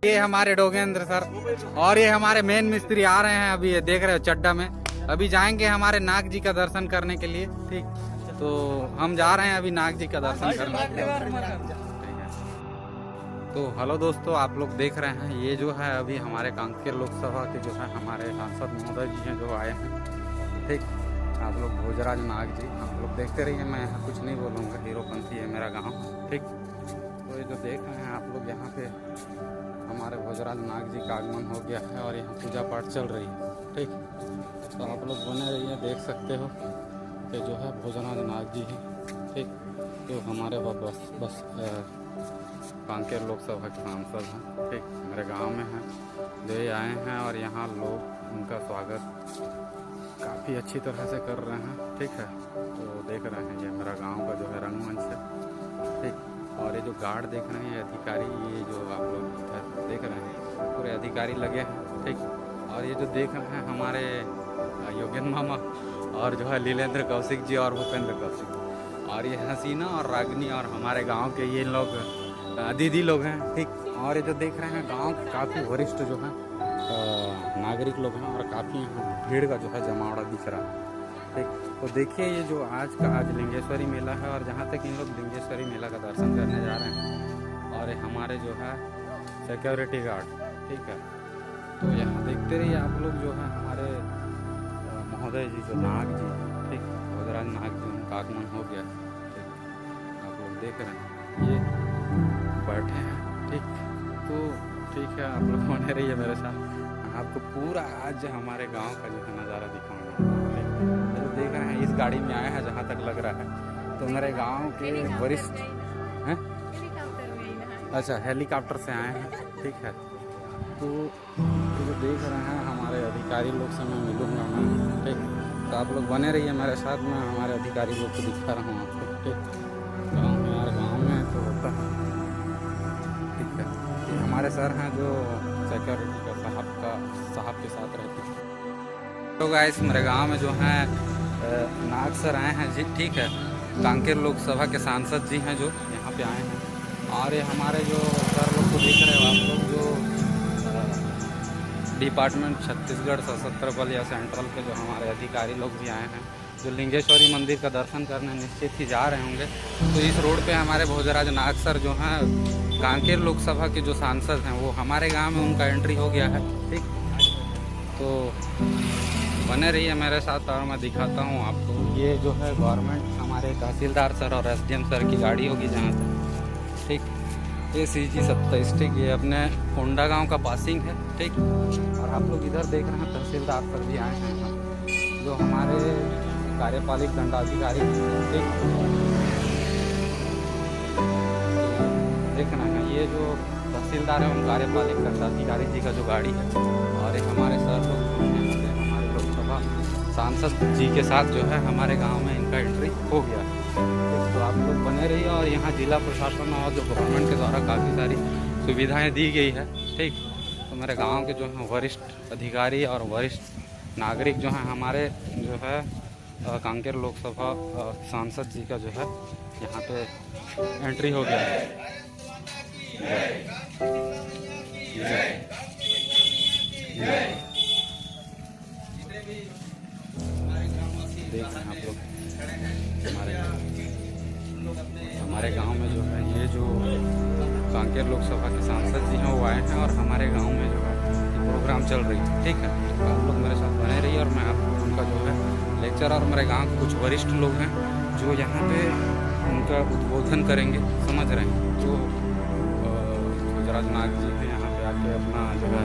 ये हमारे डोगेंद्र सर और ये हमारे मेन मिस्त्री आ रहे हैं। अभी ये देख रहे हो चड्डा में। अभी जाएंगे हमारे नाग जी का दर्शन करने के लिए। ठीक, तो हम जा रहे हैं अभी नाग जी का दर्शन करने के लिए। तो हेलो दोस्तों, आप लोग देख रहे हैं ये जो है अभी हमारे कांकेर लोकसभा के जो है हमारे सांसद महोदय जी हैं जो आए हैं। ठीक, आप लोग भोजराज नाग जी आप लोग देखते रहिए, मैं यहाँ कुछ नहीं बोलूँगा। हीरोपंथी है मेरा गाँव। ठीक, तो ये जो देख रहे हैं आप लोग यहाँ पे हमारे भोजराज नाग जी का आगमन हो गया है और यहाँ पूजा पाठ चल रही है। ठीक, तो आप लोग बने रहिए, देख सकते हो कि जो है भोजराज नाग जी है। ठीक, जो हमारे बस कांकेर लोकसभा के सांसद हैं। ठीक, मेरे गांव में हैं जो ये आए हैं और यहाँ लोग उनका स्वागत काफ़ी अच्छी तरह से कर रहे हैं। ठीक है, तो देख रहे हैं ये मेरा गांव का जो है रंगमंच है। ठीक, और ये जो गार्ड देख रहे हैं ये अधिकारी, ये जो आप लोग इधर देख रहे हैं पूरे अधिकारी लगे हैं। ठीक, और ये जो देख रहे हैं हमारे योगेंद्र मामा और जो है लीलेंद्र कौशिक जी और भूपेंद्र कौशिक, और ये हसीना और रागनी और हमारे गांव के ये लोग दीदी लोग हैं। ठीक, और ये जो देख रहे हैं गांव के काफ़ी वरिष्ठ जो हैं नागरिक लोग हैं और काफ़ी यहाँ भीड़ का जो है जमावड़ा दिख रहा है। ठीक, तो देखिए ये जो आज लिंगेश्वरी मेला है और जहाँ तक इन लोग लिंगेश्वरी मेला का दर्शन करने जा रहे हैं और ये हमारे जो है सिक्योरिटी गार्ड। ठीक है, तो यहाँ देखते रहिए आप लोग जो है हमारे महोदय जी जो नाग जी, ठीक, भोजराज नाग जी उनका आगमन हो गया। ठीक, आप लोग देख रहे हैं ये बैठे हैं। ठीक, तो ठीक है, आप लोग बने रहिए मेरे साथ, आपको पूरा आज हमारे गांव का जो है नज़ारा दिखाऊंगा। ठीक, तो देख रहे हैं इस गाड़ी में आए हैं जहां तक लग रहा है, तो मेरे गांव के वरिष्ठ हैं। अच्छा, हेलीकॉप्टर से आए हैं। ठीक है, तो जो देख रहे हैं हमारे अधिकारी लोग से मैं मिलूँगा मैं। ठीक, तो आप लोग बने रहिए मेरे साथ, मैं हमारे अधिकारी लोग को दिखा रहा हूँ आपको। ठीक, गाँव में यार गाँव में तो होता है। ठीक है, ये हमारे सर हैं जो सिक्योरिटी का साहब के साथ रहते हैं। तो गाइस मेरे गांव में जो हैं नाग सर आए हैं जी। ठीक है, कांकेर लोकसभा के सांसद जी हैं जो यहाँ पे आए हैं। और ये हमारे जो सर लोग को देख रहे हो आप लोग, जो डिपार्टमेंट छत्तीसगढ़ सशस्त्र बल या सेंट्रल के जो हमारे अधिकारी लोग भी आए हैं, जो लिंगेश्वरी मंदिर का दर्शन करने निश्चित ही जा रहे होंगे। तो इस रोड पे हमारे भोजराज नाग सर जो हैं कांकेर लोकसभा के जो सांसद हैं वो हमारे गांव में उनका एंट्री हो गया है। ठीक, तो बने रहिए मेरे साथ और मैं दिखाता हूं आपको। ये जो है गवर्नमेंट हमारे तहसीलदार सर और एसडीएम सर की गाड़ी होगी जहां तक। ठीक, ये CG 27। ठीक, ये अपने कोंडा गांव का पासिंग है। ठीक, और आप लोग इधर देख रहे हैं तहसीलदार सर भी आए हैं जो हमारे कार्यपालिक दंडाधिकारी। ठीक, देखना है ये जो तहसीलदार है उन कार्यपालिक दंडाधिकारी जी का जो गाड़ी है, और एक हमारे सर लोग हमारे लोकसभा सांसद जी के साथ जो है हमारे गांव में इनका एंट्री हो गया। तो आप लोग बने रहिए, और यहाँ जिला प्रशासन और जो गवर्नमेंट के द्वारा काफ़ी सारी सुविधाएं दी गई है। ठीक, तो मेरे गांव के जो हैं वरिष्ठ अधिकारी और वरिष्ठ नागरिक जो हैं हमारे जो है कांकेर लोकसभा सांसद जी का जो है यहाँ पे एंट्री हो गया है। देख रहे हैं आप लोग हमारे गांव में जो है ये जो कांकेर लोकसभा के सांसद जी हैं वो आए हैं और हमारे गांव में जो है प्रोग्राम चल रही है। ठीक है, तो आप लोग मेरे साथ बने रहिए और मैं आपको उनका जो है लेक्चर और मेरे गांव के कुछ वरिष्ठ लोग हैं जो यहाँ पे उनका उद्बोधन करेंगे। समझ रहे हैं, जो भोजराज नाग जी के यहाँ पे आके अपना जो है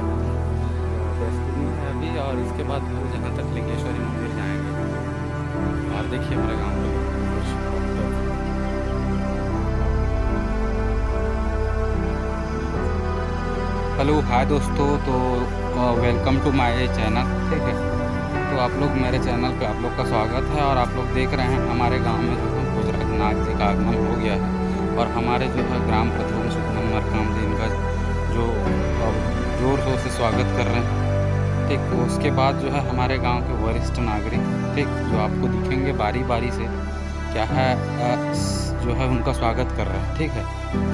डेस्टिनी है अभी, और इसके बाद वो जहाँ तक लिंगेश्वरी मंदिर जाएंगे। और देखिए मेरे गाँव में कुछ हेलो हाय दोस्तों, तो वेलकम टू माय चैनल। ठीक है, तो आप लोग मेरे चैनल पे आप लोग का स्वागत है। और आप लोग देख रहे हैं हमारे गांव में जो है भोजराज नाग जी का आगमन हो गया है और हमारे जो है ग्राम प्रधान सुखनम मरकाम जी इनका जो जोर शोर से स्वागत कर रहे हैं। ठीक, तो उसके बाद जो है हमारे गांव के वरिष्ठ नागरिक, ठीक, जो आपको दिखेंगे बारी बारी से, क्या है जो जो है उनका स्वागत कर रहे हैं। ठीक है,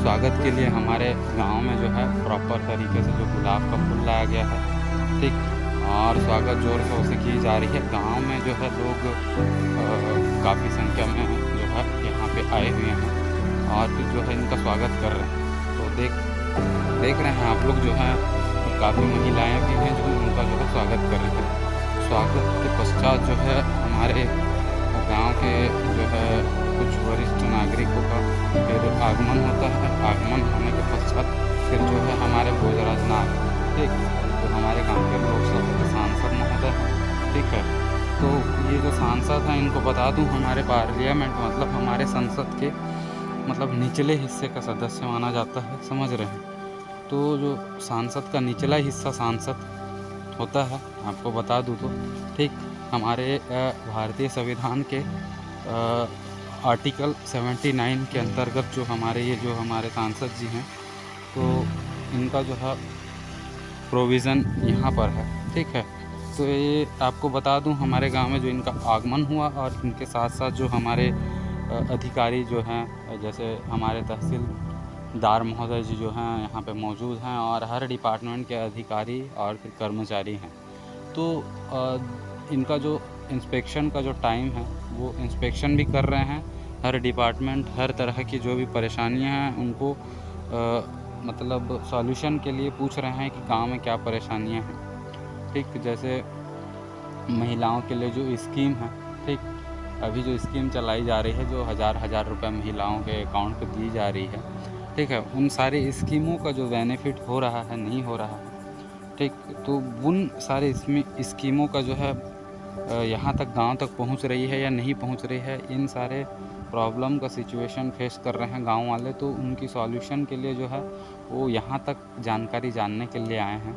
स्वागत के लिए हमारे गांव में जो है प्रॉपर तरीके से जो गुलाब का फूल लाया गया है, ठीक, और स्वागत ज़ोर शोर से की जा रही है। गांव में जो है लोग काफ़ी संख्या में जो है यहाँ पे आए हुए हैं और फिर जो है इनका स्वागत कर रहे हैं। तो देख रहे हैं आप लोग जो है काफ़ी महिलाएं भी हैं जो उनका जो है स्वागत कर रही हैं। स्वागत के पश्चात जो है हमारे गांव के जो है कुछ वरिष्ठ नागरिकों का फिर आगमन होता है। आगमन होने के पश्चात फिर जो है हमारे भोजराज नाग, ठीक, तो हमारे गांव के लोकसभा के सांसद महोदय, ठीक है। तो ये जो सांसद हैं इनको बता दूं हमारे पार्लियामेंट मतलब हमारे संसद के मतलब निचले हिस्से का सदस्य माना जाता है, समझ रहे हैं। तो जो सांसद का निचला हिस्सा सांसद होता है, आपको बता दूं तो ठीक, हमारे भारतीय संविधान के आर्टिकल 79 के अंतर्गत जो हमारे सांसद जी हैं, तो इनका जो है प्रोविज़न यहाँ पर है, ठीक है। तो ये आपको बता दूं हमारे गांव में जो इनका आगमन हुआ और इनके साथ साथ जो हमारे अधिकारी जो हैं, जैसे हमारे तहसीलदार महोदय जी जो हैं यहाँ पे मौजूद हैं और हर डिपार्टमेंट के अधिकारी और फिर कर्मचारी हैं। तो इनका जो इंस्पेक्शन का जो टाइम है वो इंस्पेक्शन भी कर रहे हैं। हर डिपार्टमेंट हर तरह की जो भी परेशानियां हैं उनको मतलब सॉल्यूशन के लिए पूछ रहे हैं कि गांव में क्या परेशानियां हैं, ठीक। जैसे महिलाओं के लिए जो स्कीम है, ठीक, अभी जो स्कीम चलाई जा रही है जो हज़ार रुपये महिलाओं के अकाउंट पे दी जा रही है, ठीक है, उन सारी स्कीमों का जो बेनिफिट हो रहा है नहीं हो रहा है, ठीक। तो उन सारे स्कीमों का जो है यहाँ तक गांव तक पहुँच रही है या नहीं पहुँच रही है, इन सारे प्रॉब्लम का सिचुएशन फेस कर रहे हैं गांव वाले। तो उनकी सॉल्यूशन के लिए जो है वो यहाँ तक जानकारी जानने के लिए आए हैं।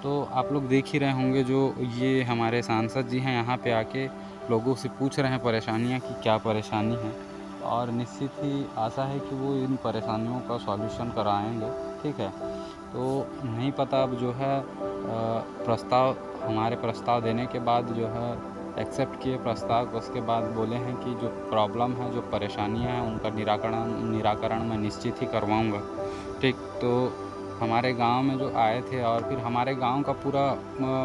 तो आप लोग देख ही रहे होंगे जो ये हमारे सांसद जी हैं यहाँ पे आके लोगों से पूछ रहे हैं परेशानियाँ कि क्या परेशानी है, और निश्चित ही आशा है कि वो इन परेशानियों का सॉल्यूशन कराएंगे, ठीक है। तो नहीं पता अब जो है हमारे प्रस्ताव देने के बाद जो है एक्सेप्ट किए प्रस्ताव, उसके बाद बोले हैं कि जो प्रॉब्लम है जो परेशानियां हैं उनका निराकरण मैं निश्चित ही करवाऊंगा, ठीक। तो हमारे गांव में जो आए थे और फिर हमारे गांव का पूरा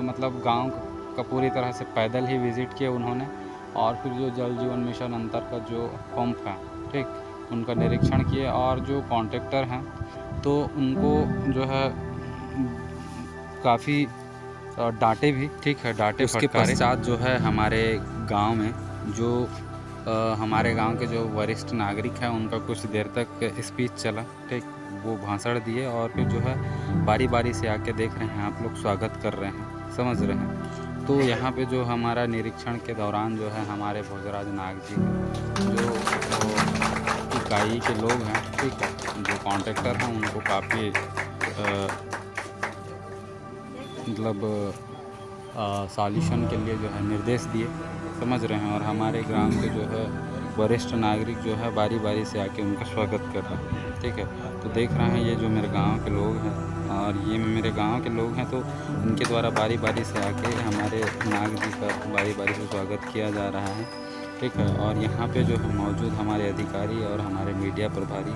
मतलब गांव का पूरी तरह से पैदल ही विज़िट किए उन्होंने, और फिर जो जल जीवन मिशन अंतर्गत जो पंप है, ठीक, उनका निरीक्षण किए और जो कॉन्ट्रैक्टर हैं तो उनको जो है काफ़ी डांटे भी, ठीक है, डांटे। उसके पश्चात जो है हमारे गांव में जो हमारे गांव के जो वरिष्ठ नागरिक हैं उनका कुछ देर तक स्पीच चला, ठीक, वो भाषण दिए और फिर जो है बारी बारी से आके देख रहे हैं आप लोग स्वागत कर रहे हैं, समझ रहे हैं। तो यहाँ पे जो हमारा निरीक्षण के दौरान जो है हमारे भोजराज नाग जी जो इकाई के लोग हैं, ठीक है, जो कॉन्ट्रैक्टर हैं उनको काफ़ी मतलब सॉल्यूशन के लिए जो है निर्देश दिए, समझ रहे हैं। और हमारे ग्राम के जो है वरिष्ठ नागरिक जो है बारी बारी से आके उनका स्वागत कर रहे हैं, ठीक है। तो देख रहे हैं ये जो मेरे गांव के लोग हैं और ये मेरे गांव के लोग हैं, तो इनके द्वारा बारी बारी से आके हमारे नाग जी का बारी बारी से स्वागत किया जा रहा है, ठीक है। और यहाँ पे जो है मौजूद हमारे अधिकारी और हमारे मीडिया प्रभारी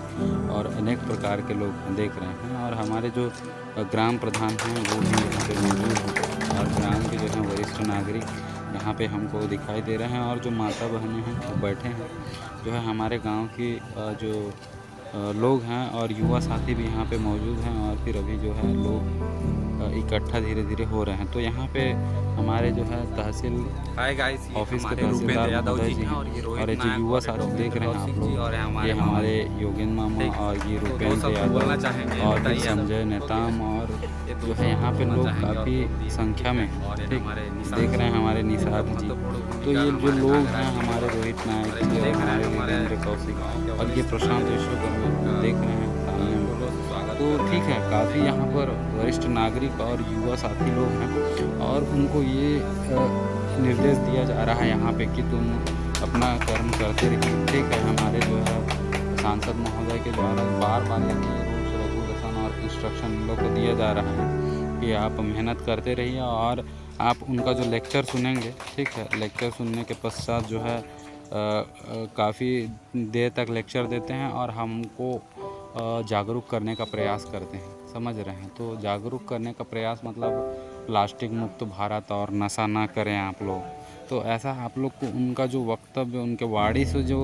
और अनेक प्रकार के लोग देख रहे हैं, और हमारे जो ग्राम प्रधान हैं वो भी यहाँ पे मौजूद हैं, और ग्राम के जो हैं वरिष्ठ नागरिक यहाँ पे हमको दिखाई दे रहे हैं, और जो माता बहनें हैं वो बैठे हैं, जो है हमारे गांव की जो लोग हैं और युवा साथी भी यहाँ पे मौजूद हैं, और फिर अभी जो है लोग इकट्ठा धीरे धीरे हो रहे हैं। तो यहाँ पे हमारे जो है तहसील ऑफिस के तहसीलदार महोदय जी हैं, और ये जो युवा साथी देख रहे हैं आप लोग, ये हमारे योगेन मामा और ये रुपेंद्र यादव और फिर संजय नेताम, और जो है यहाँ पे लोग काफ़ी संख्या में, ठीक, देख रहे हैं हमारे निषाद जी। तो ये जो लोग हैं हमारे रोहित नायक जी और हमारे वीरेंद्र कौशिक और ये प्रशांत विश्वकर्मा देख रहे हैं सामने में। तो ठीक है, काफ़ी यहाँ पर वरिष्ठ नागरिक और युवा साथी लोग हैं, और उनको ये निर्देश दिया जा रहा है यहाँ पे कि तुम अपना कर्म करते रहिए, ठीक है। हमारे जो है सांसद महोदय के द्वारा बार बार ये रूल्स रेगुलेशन और इंस्ट्रक्शन इन लोग को दिया जा रहा है कि आप मेहनत करते रहिए, और आप उनका जो लेक्चर सुनेंगे, ठीक है, लेक्चर सुनने के पश्चात जो है काफ़ी देर तक लेक्चर देते हैं और हमको जागरूक करने का प्रयास करते हैं, समझ रहे हैं। तो जागरूक करने का प्रयास मतलब प्लास्टिक मुक्त भारत और नशा ना करें आप लोग। तो ऐसा आप लोग को उनका जो वक्तव्य, उनके वाणी से जो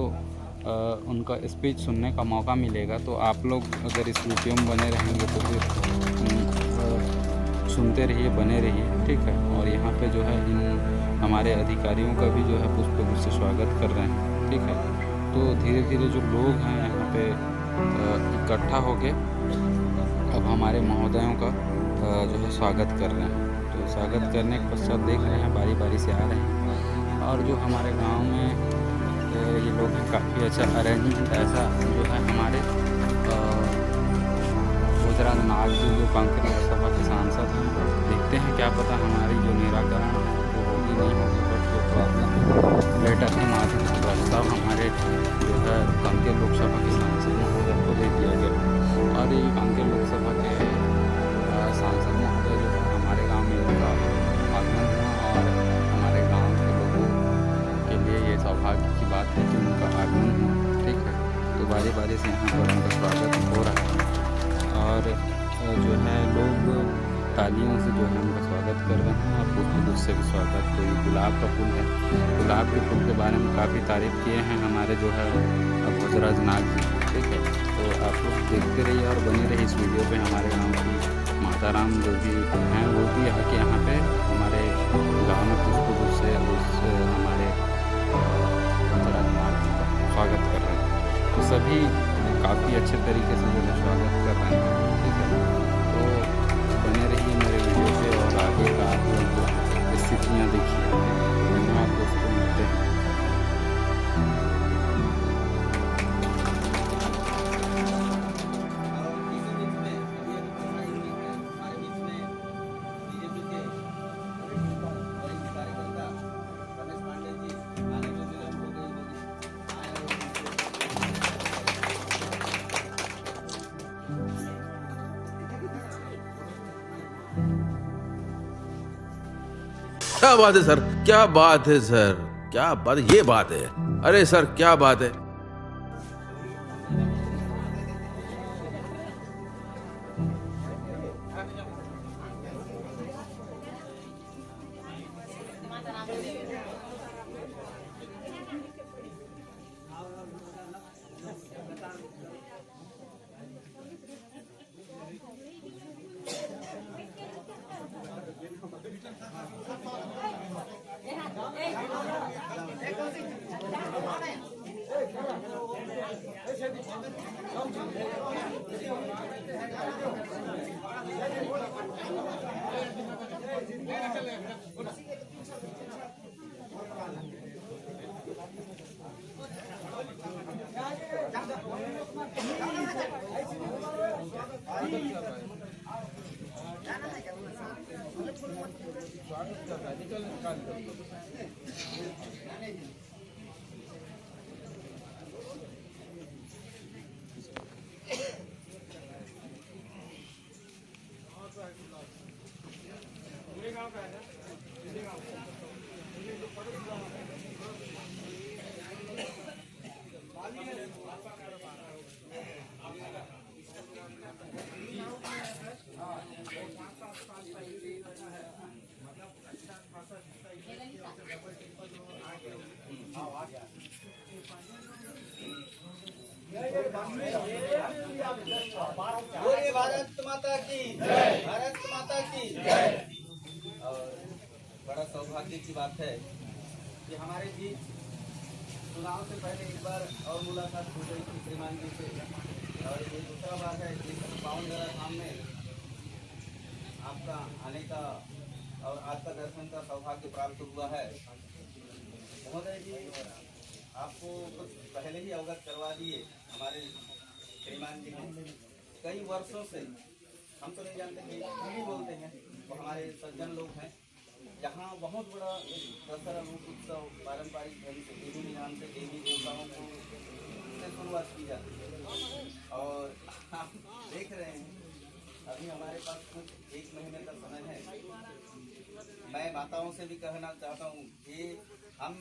उनका स्पीच सुनने का मौका मिलेगा, तो आप लोग अगर इस वीडियो में बने रहेंगे तो फिर सुनते रहिए, बने रहिए, ठीक है। और यहाँ पे जो है इन हमारे अधिकारियों का भी जो है पुष्पगुच्छ से स्वागत कर रहे हैं, ठीक है। तो धीरे धीरे जो लोग हैं यहाँ पे इकट्ठा होके अब हमारे महोदयों का जो है स्वागत कर रहे हैं। तो स्वागत करने के पश्चात देख रहे हैं बारी बारी से आ रहे हैं। और जो हमारे गांव में ये लोग हैं, काफ़ी अच्छा अरेंजमेंट ऐसा जो है हमारे भोजराज नाग जी जो कांकेर लोकसभा के सांसद हैं, देखते हैं क्या पता हमारी जो निराकरण वो होगी नहीं होगी, बट जो प्रॉब्लम लेटर के माध्यम से प्रस्ताव हमारे जो है कांकेर लोकसभा के सांसद महोदय को दे दिया गया। और ये कांकेर लोकसभा के सांसद महोदय जो है हमारे गाँव में उनका आगमन हुआ और हमारे गाँव के लोगों के लिए ये सौभाग्य की बात है कि उनका आगमन हुआ, ठीक है। तो बारी बारी से यहाँ पर उनका स्वागत हो रहा है और जो है लोग तालियों से जो है उनका स्वागत कर रहे हैं और पुष्पगुच्छ से भी स्वागत। तो ये गुलाब का फूल है, गुलाब के फूल के बारे में काफ़ी तारीफ़ किए हैं हमारे जो है भोजराज नाग जी, ठीक है। तो आप लोग देखते रहिए और बने रहिए इस वीडियो पे। हमारे गाँव की माता राम जो भी हैं वो भी आके यहाँ पे हमारे गाँव में पुष्पगुच्छ से उस हमारे भोजराज नाग जी का स्वागत कर रहे हैं। तो सभी काफ़ी अच्छे तरीके से जो है स्वागत कर रहे हैं, ठीक है। तो बने रहिए मेरे वीडियो पे और आगे का आप लोग स्थितियाँ देखिए। धन्यवाद दोस्तों, मिलते हैं। क्या बात है सर, क्या बात है सर, क्या बात, ये बात है। अरे सर क्या बात है। बोलिए भारत माता की जय, भारत माता की जय। और बड़ा सौभाग्य की बात है कि हमारे बीच चुनाव से पहले एक बार और मुलाकात हो गई थी श्रीमान जी से, और ये दूसरा बार है कि पावन जरा धाम में आपका आने का और आपका दर्शन का सौभाग्य प्राप्त हुआ है। महोदय जी आपको कुछ पहले ही अवगत करवा दिए हमारे श्रीमान जी ने। कई वर्षों से हम तो नहीं जानते कि पीढ़ी बोलते हैं, वो हमारे सज्जन लोग हैं, जहाँ बहुत बड़ा दशहरा रूप उत्सव पारंपरिक ढंग से विभिन्न नाम से देवी देवताओं को से शुरुआत की जाती है। और हम देख रहे हैं अभी हमारे पास कुछ 1 महीने का समय है। मैं माताओं से भी कहना चाहता हूँ कि हम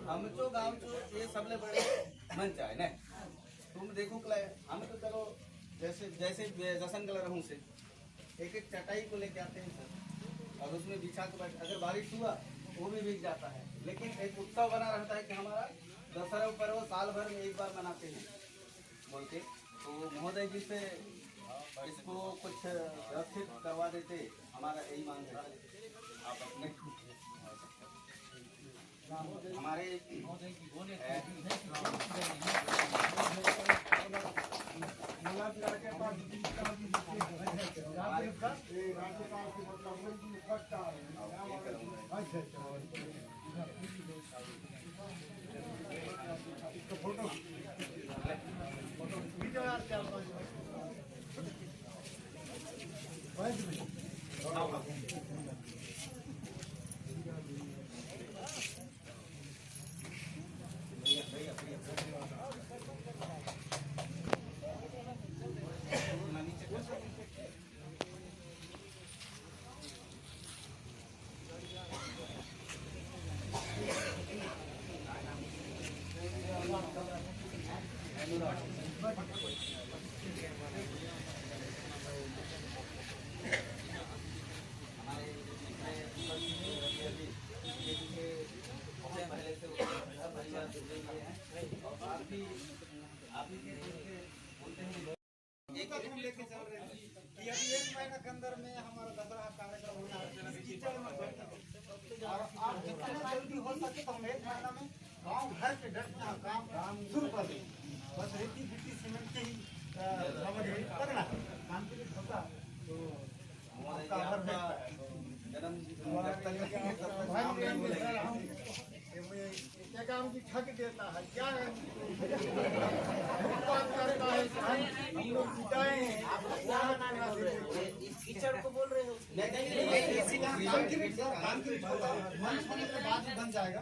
आमचो गावचो ये सबले बड़े मंच आहे ना तुम देखो कला हम तो चलो जैसे जैसे जसन कलर रहूं से एक एक चटाई को लेके आते हैं सर और उसमें बिछा के बैठ अगर बारिश हुआ वो भी भीग जाता है लेकिन एक उत्सव बना रहता है कि हमारा दशहरा पर्व साल भर में एक बार मनाते हैं बोल के तो महोदय जी से इसको कुछ व्यवस्थित करवा देते हमारा यही मांग है आप अपने हमारे लेके चल रहे हैं कि अभी 1 महीना के अंदर में हमारा दशहरा कार्यक्रम होना है कीचड़ में बैठे और आप जितना जल्दी हो सके तो हम 1 महीना में गांव घर के डटना काम शुरू कर दें बस रेती गिट्टी सीमेंट के ही करना है काम के लिए होता तो आपका जन्म क्या काम की ठग देता है क्या बात करता है हम लोग जुटाए कीचड़ को बोल रहे हो मंच होने के बाद बन जाएगा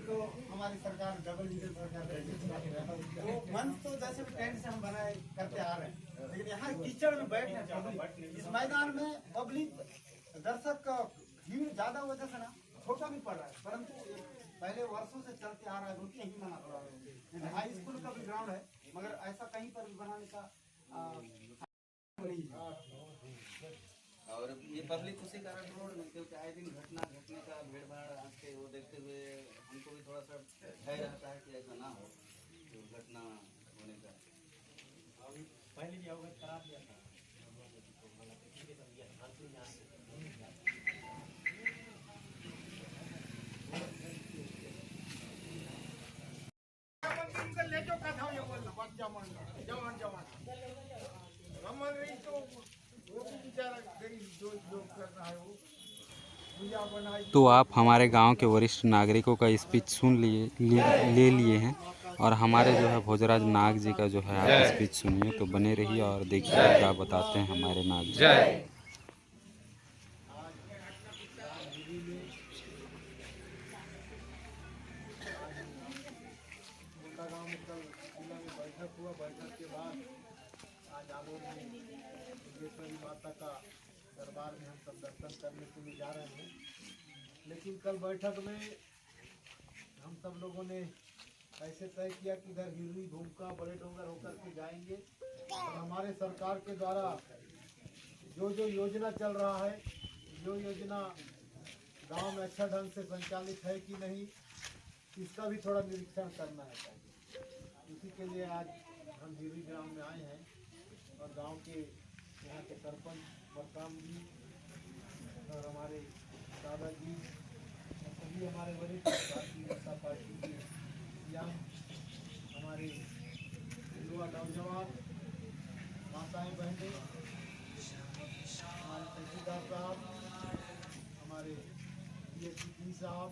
तो हमारी सरकार डबल इंजन सरकार तो मंच तो जैसे भी टेंट से हम बनाए करते आ रहे हैं लेकिन यहाँ कीचड़ में बैठना चाहिए इस मैदान में पब्लिक दर्शक का भीड़ ज्यादा वजह से ना छोटा भी पड़ रहा है परंतु पहले वर्षों से चलते आ रहा है रुके ही मना पड़ा है हाई स्कूल का भी ग्राउंड है मगर ऐसा कहीं पर भी बनाने का नहीं है और ये पब्लिक उसी कारण रोड में क्योंकि आए दिन घटना घटने का भीड़ भाड़ आँख के वो देखते हुए हमको भी थोड़ा सा भय रहता है कि ऐसा ना हो दुर्घटना होने का पहले भी अवगत करा दिया था जवान तो वो भी बेचारा गरीब जो करना है वो तो आप हमारे गांव के वरिष्ठ नागरिकों का स्पीच सुन ले लिए हैं और हमारे जो है भोजराज नाग जी का जो है आप स्पीच सुनिए तो बने रहिए और देखिए क्या बताते हैं हमारे नाग जी। बैठक के बाद आज आलोक में सिद्धेश्वरी माता का दरबार में हम सब दर्शन करने के लिए जा रहे हैं लेकिन कल बैठक में हम सब लोगों ने ऐसे तय किया कि इधर हिरवी भूमका बड़े डोंगर होकर के जाएंगे और हमारे सरकार के द्वारा जो योजना चल रहा है जो योजना गांव में अच्छा ढंग से संचालित है कि नहीं इसका भी थोड़ा निरीक्षण करना है। इसी के लिए आज हम हिरवी ग्राम में आए हैं और गांव के यहाँ के सरपंच बलराम जी और हमारे दादाजी और सभी हमारे वरिष्ठ भारतीय जनता पार्टी के या हमारे युवा नौजवान माताएं बहनें हमारे तहसीलदार साहब हमारे DSP साहब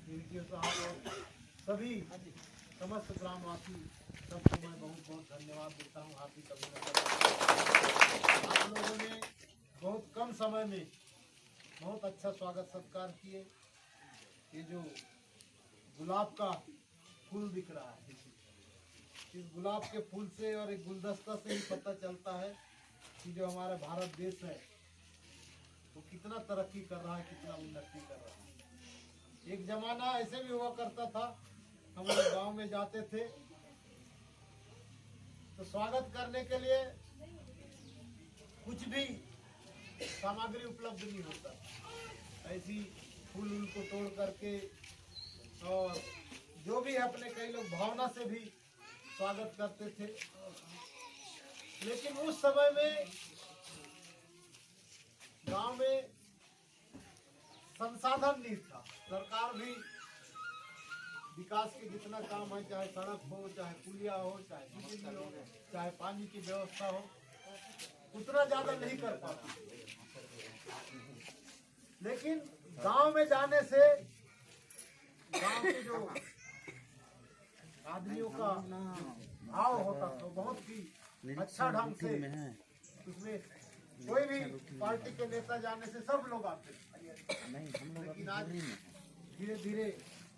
DDO साहब और सभी समस्त ग्रामवासी सबको मैं बहुत बहुत धन्यवाद देता हूँ। हार्दिक अभिनंदन। आप लोगों ने बहुत कम समय में बहुत अच्छा स्वागत सत्कार किए। ये जो गुलाब का फूल दिख रहा है इस गुलाब के फूल से और एक गुलदस्ता से ही पता चलता है कि जो हमारा भारत देश है वो कितना तरक्की कर रहा है कितना उन्नति कर रहा है। एक जमाना ऐसे भी हुआ करता था, हम लोग गांव में जाते थे तो स्वागत करने के लिए कुछ भी सामग्री उपलब्ध नहीं होता, ऐसी फूल उल को तोड़ करके और जो भी अपने कई लोग भावना से भी स्वागत करते थे। लेकिन उस समय में गांव में संसाधन नहीं था, सरकार भी विकास के जितना काम है, चाहे सड़क हो, चाहे पुलिया हो, चाहे बिजली हो, चाहे पानी की व्यवस्था हो, उतना ज्यादा नहीं कर पाती। लेकिन गांव में जाने से गांव के जो आदमियों का भाव होता था बहुत ही अच्छा ढंग से, उसमें कोई भी पार्टी के नेता जाने से सब लोग आते थे। लेकिन आज धीरे धीरे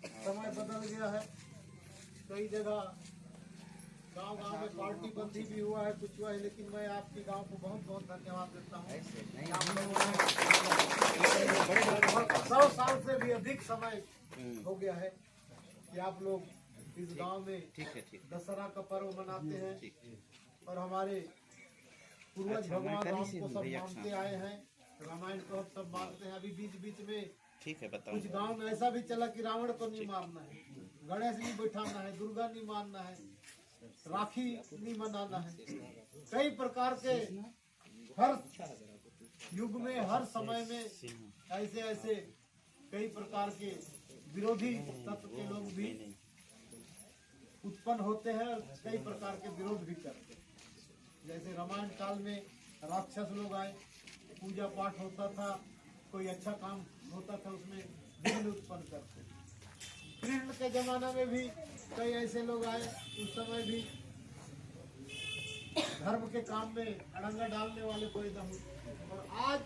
समय बदल गया है, कई जगह गांव में पार्टी बंदी भी हुआ है, कुछ हुआ है, लेकिन मैं आपके गांव को बहुत बहुत धन्यवाद देता हूँ। 100 साल से भी अधिक समय हो गया है कि आप लोग इस गांव में दशहरा का पर्व मनाते हैं और हमारे पूर्वज भगवान राम को सब मानते आए हैं, रामायण को सब मानते हैं। अभी बीच बीच में कुछ गांव में ऐसा भी चला कि रावण को नहीं मारना है, गणेश नहीं बैठाना है, दुर्गा नहीं मारना है, राखी नहीं मनाना है। कई प्रकार के हर युग में, हर समय में ऐसे ऐसे कई प्रकार के विरोधी तत्व के लोग भी उत्पन्न होते हैं और कई प्रकार के विरोध भी करते हैं। जैसे रामायण काल में राक्षस लोग आए, पूजा पाठ होता था, कोई अच्छा काम होता था, उसमें विघ्न उत्पन्न करते। कृष्ण के जमाना में भी कई ऐसे लोग आए, उस समय भी धर्म के काम में अड़ंगा डालने वाले कोई न हो। और आज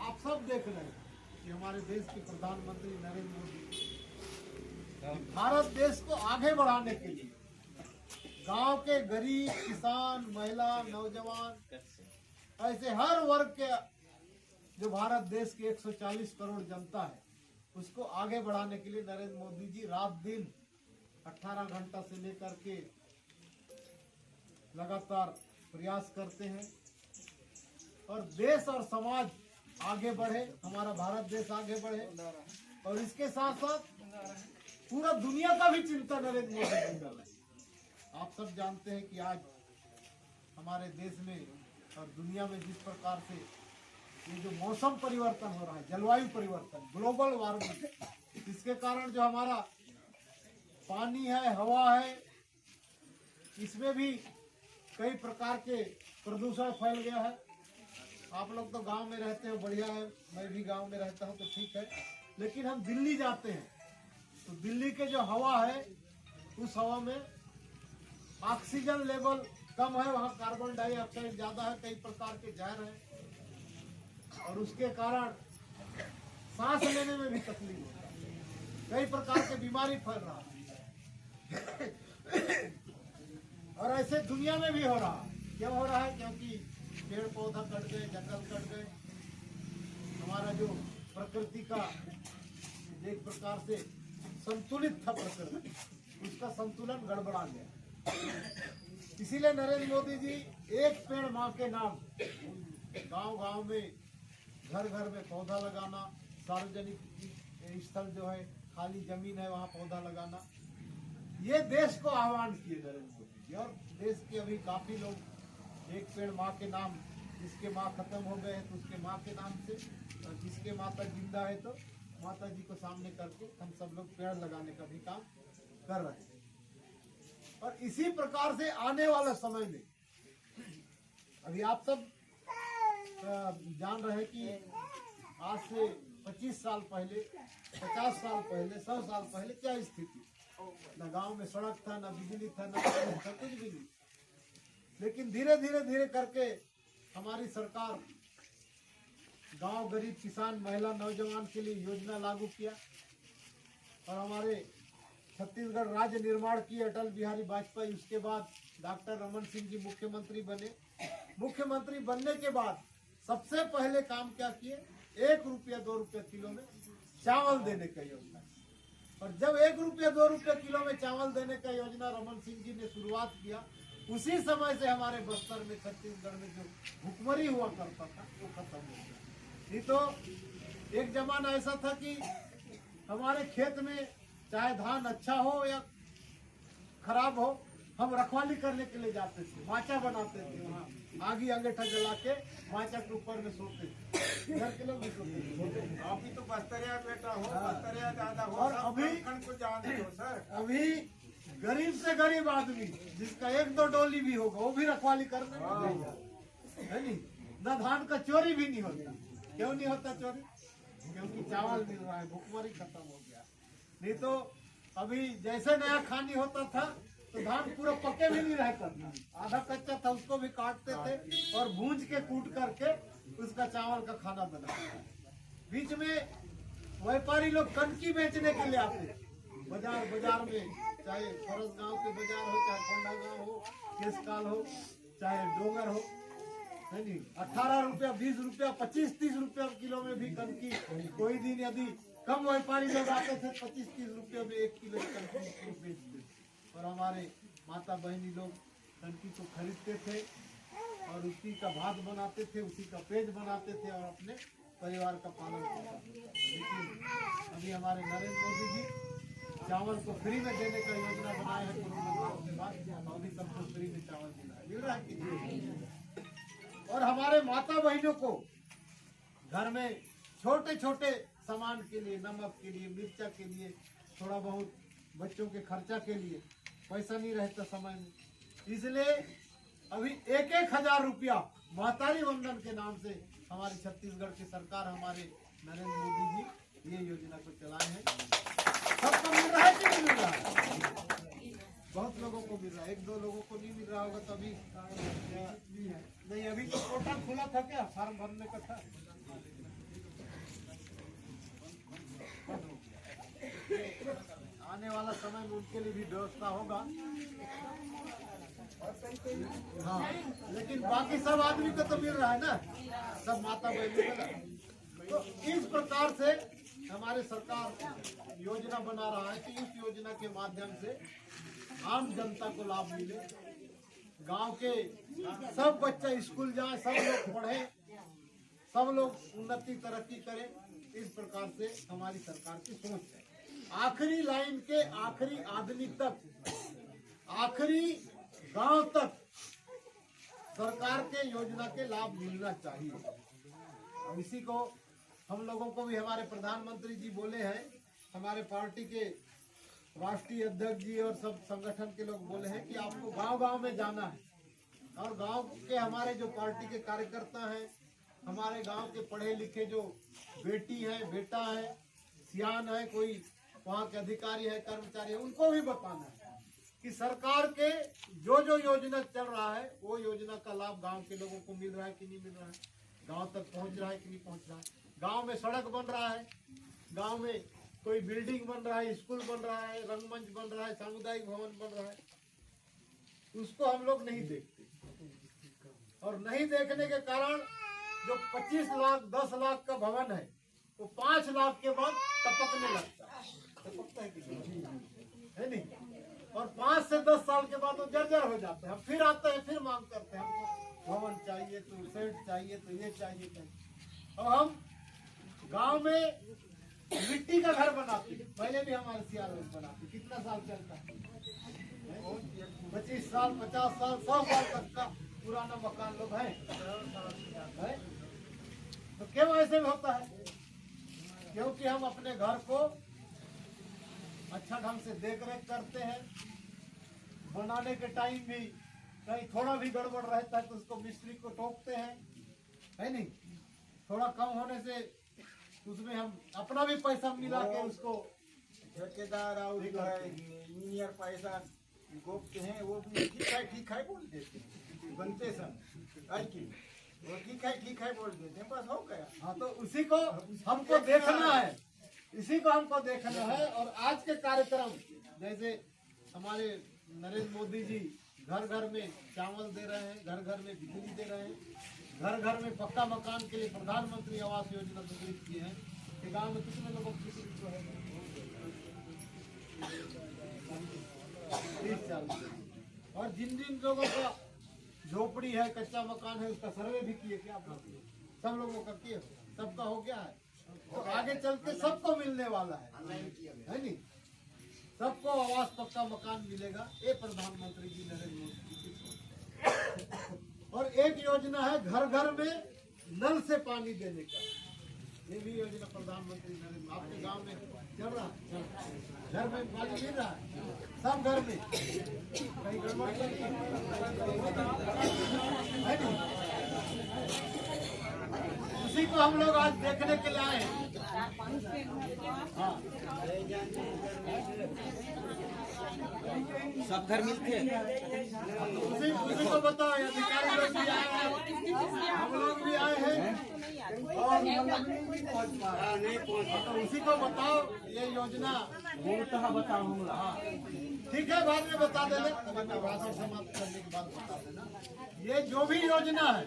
आप सब देख रहे हैं कि हमारे देश के प्रधानमंत्री नरेंद्र मोदी भारत देश को आगे बढ़ाने के लिए गांव के गरीब, किसान, महिला, नौजवान, ऐसे हर वर्ग के जो भारत देश के 140 करोड़ जनता है उसको आगे बढ़ाने के लिए नरेंद्र मोदी जी रात दिन 18 घंटा से लेकर के लगातार प्रयास करते हैं और देश और समाज आगे बढ़े, हमारा भारत देश आगे बढ़े। और इसके साथ साथ पूरा दुनिया का भी चिंता नरेंद्र मोदी जी कर रहे हैं। आप सब जानते हैं कि आज हमारे देश में और दुनिया में जिस प्रकार से ये जो मौसम परिवर्तन हो रहा है, जलवायु परिवर्तन, ग्लोबल वार्मिंग, इसके कारण जो हमारा पानी है, हवा है, इसमें भी कई प्रकार के प्रदूषण फैल गया है। आप लोग तो गांव में रहते हो, बढ़िया है, मैं भी गांव में रहता हूं तो ठीक है। लेकिन हम दिल्ली जाते हैं तो दिल्ली के जो हवा है उस हवा में ऑक्सीजन लेवल कम है, वहाँ कार्बन डाइऑक्साइड ज्यादा है, कई प्रकार के जहर है और उसके कारण सांस लेने में भी तकलीफ होता है, कई प्रकार के बीमारी फैल रहा है। और ऐसे दुनिया में भी हो रहा है। क्यों हो रहा है? क्योंकि पेड़ पौधा कट गए, जंगल कट गए, हमारा जो प्रकृति का एक प्रकार से संतुलित था प्रकृति, उसका संतुलन गड़बड़ा गया। इसीलिए नरेंद्र मोदी जी एक पेड़ माँ के नाम गांव गांव में, घर घर में पौधा लगाना, सार्वजनिक स्थल जो है, खाली जमीन है, वहाँ पौधा लगाना, ये देश को आह्वान किए नरेंद्र मोदी जी। और देश के अभी काफी लोग एक पेड़ माँ के नाम, जिसके माँ खत्म हो गए हैं तो उसके माँ के नाम से, और जिसके माता जिंदा है तो माता जी को सामने करके हम सब लोग पेड़ लगाने का भी काम कर रहे हैं। और इसी प्रकार से आने वाला समय में, अभी आप सब जान रहे हैं कि आज से 25 साल पहले, 50 साल पहले, 100 साल पहले क्या स्थिति, न गांव में सड़क था, न बिजली था, न पानी था, कुछ भी नहीं। लेकिन धीरे धीरे धीरे करके हमारी सरकार गांव, गरीब, किसान, महिला, नौजवान के लिए योजना लागू किया और हमारे छत्तीसगढ़ राज्य निर्माण किए अटल बिहारी वाजपेयी। उसके बाद डॉक्टर रमन सिंह जी मुख्यमंत्री बने। मुख्यमंत्री बनने के बाद सबसे पहले काम क्या किए? 1 रुपया 2 रुपया किलो में चावल देने का योजना। और जब 1 रुपये 2 रुपये किलो में चावल देने का योजना रमन सिंह जी ने शुरुआत किया, उसी समय से हमारे बस्तर में, छत्तीसगढ़ में जो भुखमरी हुआ करता था वो खत्म हो गया। नहीं तो एक जमाना ऐसा था कि हमारे खेत में चाहे धान अच्छा हो या खराब हो, हम रखवाली करने के लिए जाते थे, माचा बनाते थे, वहाँ आगी अंगीठा जला के माचा के ऊपर में सोते थे, घर के लोग भी सोते थे। आप ही तो बस्तरिया बेटा हो, बस्तरिया दादा हो, और सब अभी- झारखंड को जानते हो सर। अभी गरीब से गरीब आदमी जिसका 1-2 डोली भी होगा वो भी रखवाली करने में नहीं जाता, है नहीं। न धान का चोरी भी नहीं होता। क्यों नहीं होता चोरी? क्योंकि चावल मिल रहा है, भुखमरी खत्म हो गया। नहीं तो अभी जैसे नया खानी होता था तो धान पूरा पके भी नहीं रहता था, आधा कच्चा था, उसको भी काटते थे और भूंज के कूट करके उसका चावल का खाना बनाते थे। बीच में व्यापारी लोग कनकी बेचने के लिए आते थे बाजार में, चाहे फरस गांव के बाजार हो, चाहे कोंडा गांव हो, केसकाल हो, चाहे डोंगर हो, है नहीं। 18 रुपया, 20 रुपया, 25-30 रुपया किलो में भी कनकी। कोई दिन यदि कम व्यापारी लोग आते थे 25-30 रुपये में 1 किलो कनकी बेचते, और हमारे माता बहनी लोग कनकी को खरीदते थे और उसी का भात बनाते थे, उसी का पेज बनाते थे और अपने परिवार का पालन करते थे। लेकिन अभी हमारे नरेंद्र मोदी जी चावल को फ्री में देने का योजना बनाए हैं कोरोना काल के बाद, अभी सबको फ्री में चावल मिल रहा है कि नहीं? और हमारे माता बहनों को घर में छोटे छोटे सामान के लिए, नमक के लिए, मिर्चा के लिए, थोड़ा बहुत बच्चों के खर्चा के लिए पैसा नहीं रहता समय में, इसलिए अभी 1,000 रुपया महतारी वंदन के नाम से हमारी छत्तीसगढ़ की सरकार, हमारे नरेंद्र मोदी जी ये योजना को चलाए हैं। सबको मिल रहा है कि नहीं मिल रहा है? बहुत लोगों को मिल रहा है, 1-2 लोगों को नहीं मिल रहा होगा तभी नहीं। अभी तो पोर्टल खुला था क्या, फॉर्म भरने का था? आने वाला समय में उनके लिए भी व्यवस्था होगा। हाँ, लेकिन बाकी सब आदमी को तो मिल रहा है ना, सब माता बहनों को ना। तो इस प्रकार से हमारे सरकार योजना बना रहा है कि इस योजना के माध्यम से आम जनता को लाभ मिले, गांव के सब बच्चे स्कूल जाएं, सब लोग पढ़े, सब लोग उन्नति तरक्की करें। इस प्रकार से हमारी सरकार की सोच है। आखिरी लाइन के आखिरी आदमी तक, आखिरी गांव तक सरकार के योजना के लाभ मिलना चाहिए। अब इसी को हम लोगों को भी हमारे प्रधानमंत्री जी बोले हैं, हमारे पार्टी के राष्ट्रीय अध्यक्ष जी और सब संगठन के लोग बोले हैं कि आपको गांव गांव में जाना है और गांव के हमारे जो पार्टी के कार्यकर्ता हैं, हमारे गांव के पढ़े लिखे जो बेटी है, बेटा है, सियान है, कोई वहाँ के अधिकारी है, कर्मचारी है, उनको भी बताना है कि सरकार के जो जो योजना चल रहा है वो योजना का लाभ गांव के लोगों को मिल रहा है कि नहीं मिल रहा है, गांव तक पहुंच रहा है कि नहीं पहुंच रहा है। गांव में सड़क बन रहा है, गांव में कोई बिल्डिंग बन रहा है, स्कूल बन रहा है, रंगमंच बन रहा है, सामुदायिक भवन बन रहा है, उसको हम लोग नहीं देखते। और नहीं देखने के कारण जो 25 लाख 10 लाख का भवन है वो 5 लाख के बाद टपकने लगता है, टपकता है कि नहीं? है नहीं? और 5 से 10 साल के बाद वो जर्जर हो जाते हैं। हम फिर आते हैं, फिर मांग करते हैं, हमको भवन चाहिए, तो सेट चाहिए, तो ये चाहिए। अब हम गांव में मिट्टी का घर बनाते, पहले भी हमारे सियार लोग बनाते, कितना साल चलता है? 25 साल, 50 साल, 100 साल तक का पुराना मकान लोग है। तो क्यों ऐसे होता है? क्योंकि हम अपने घर को अच्छा ढंग से देख रेख करते हैं। बनाने के टाइम भी कहीं थोड़ा भी गड़बड़ रहता है तो उसको मिस्त्री को टोकते हैं, है नहीं? थोड़ा कम होने से उसमें हम अपना भी पैसा मिला के उसको ठेकेदार और जो है इंजीनियर पैसा गोपते हैं, वो भी ठीक है बोल देते हैं, बनते सब आज की वो ठीक है बोल देते हैं, बस हो गया। हाँ, तो उसी को हमको देखना है, इसी को हमको देखना है। और आज के कार्यक्रम जैसे हमारे नरेंद्र मोदी जी घर घर में चावल दे रहे हैं, घर घर में बिजली दे रहे हैं, घर घर में पक्का मकान के लिए प्रधानमंत्री आवास योजना स्वीकृत किए हैं। गाँव में कितने लोगों की स्वीकृत है? और जिन जिन लोगों का झोपड़ी है, कच्चा मकान है, उसका सर्वे भी किए क्या आप लोग? सब लोगों का किए, सबका हो गया है। तो आगे चल के सबको मिलने वाला है नहीं? सबको आवास पक्का मकान मिलेगा। ये प्रधानमंत्री जी नरेंद्र मोदी जी की। और एक योजना है घर घर में नल से पानी देने का। ये भी योजना प्रधानमंत्री नरेंद्र, आपके गांव में चल रहा है? घर में पानी मिल रहा है सब घर में? कहीं गड़बड़ तो नहीं है नहीं? उसी को हम लोग आज देखने के लिए आए हैं। हाँ, सब घर मिलते हैं। उसी को बताओ, अधिकारी लोग भी आए हैं, हम लोग भी आए हैं और तो उसी को बताओ ये योजना बताऊंगा। हाँ ठीक है, बाद में बता देना, भाषण समाप्त करने के बाद बता देना। ये जो भी योजना है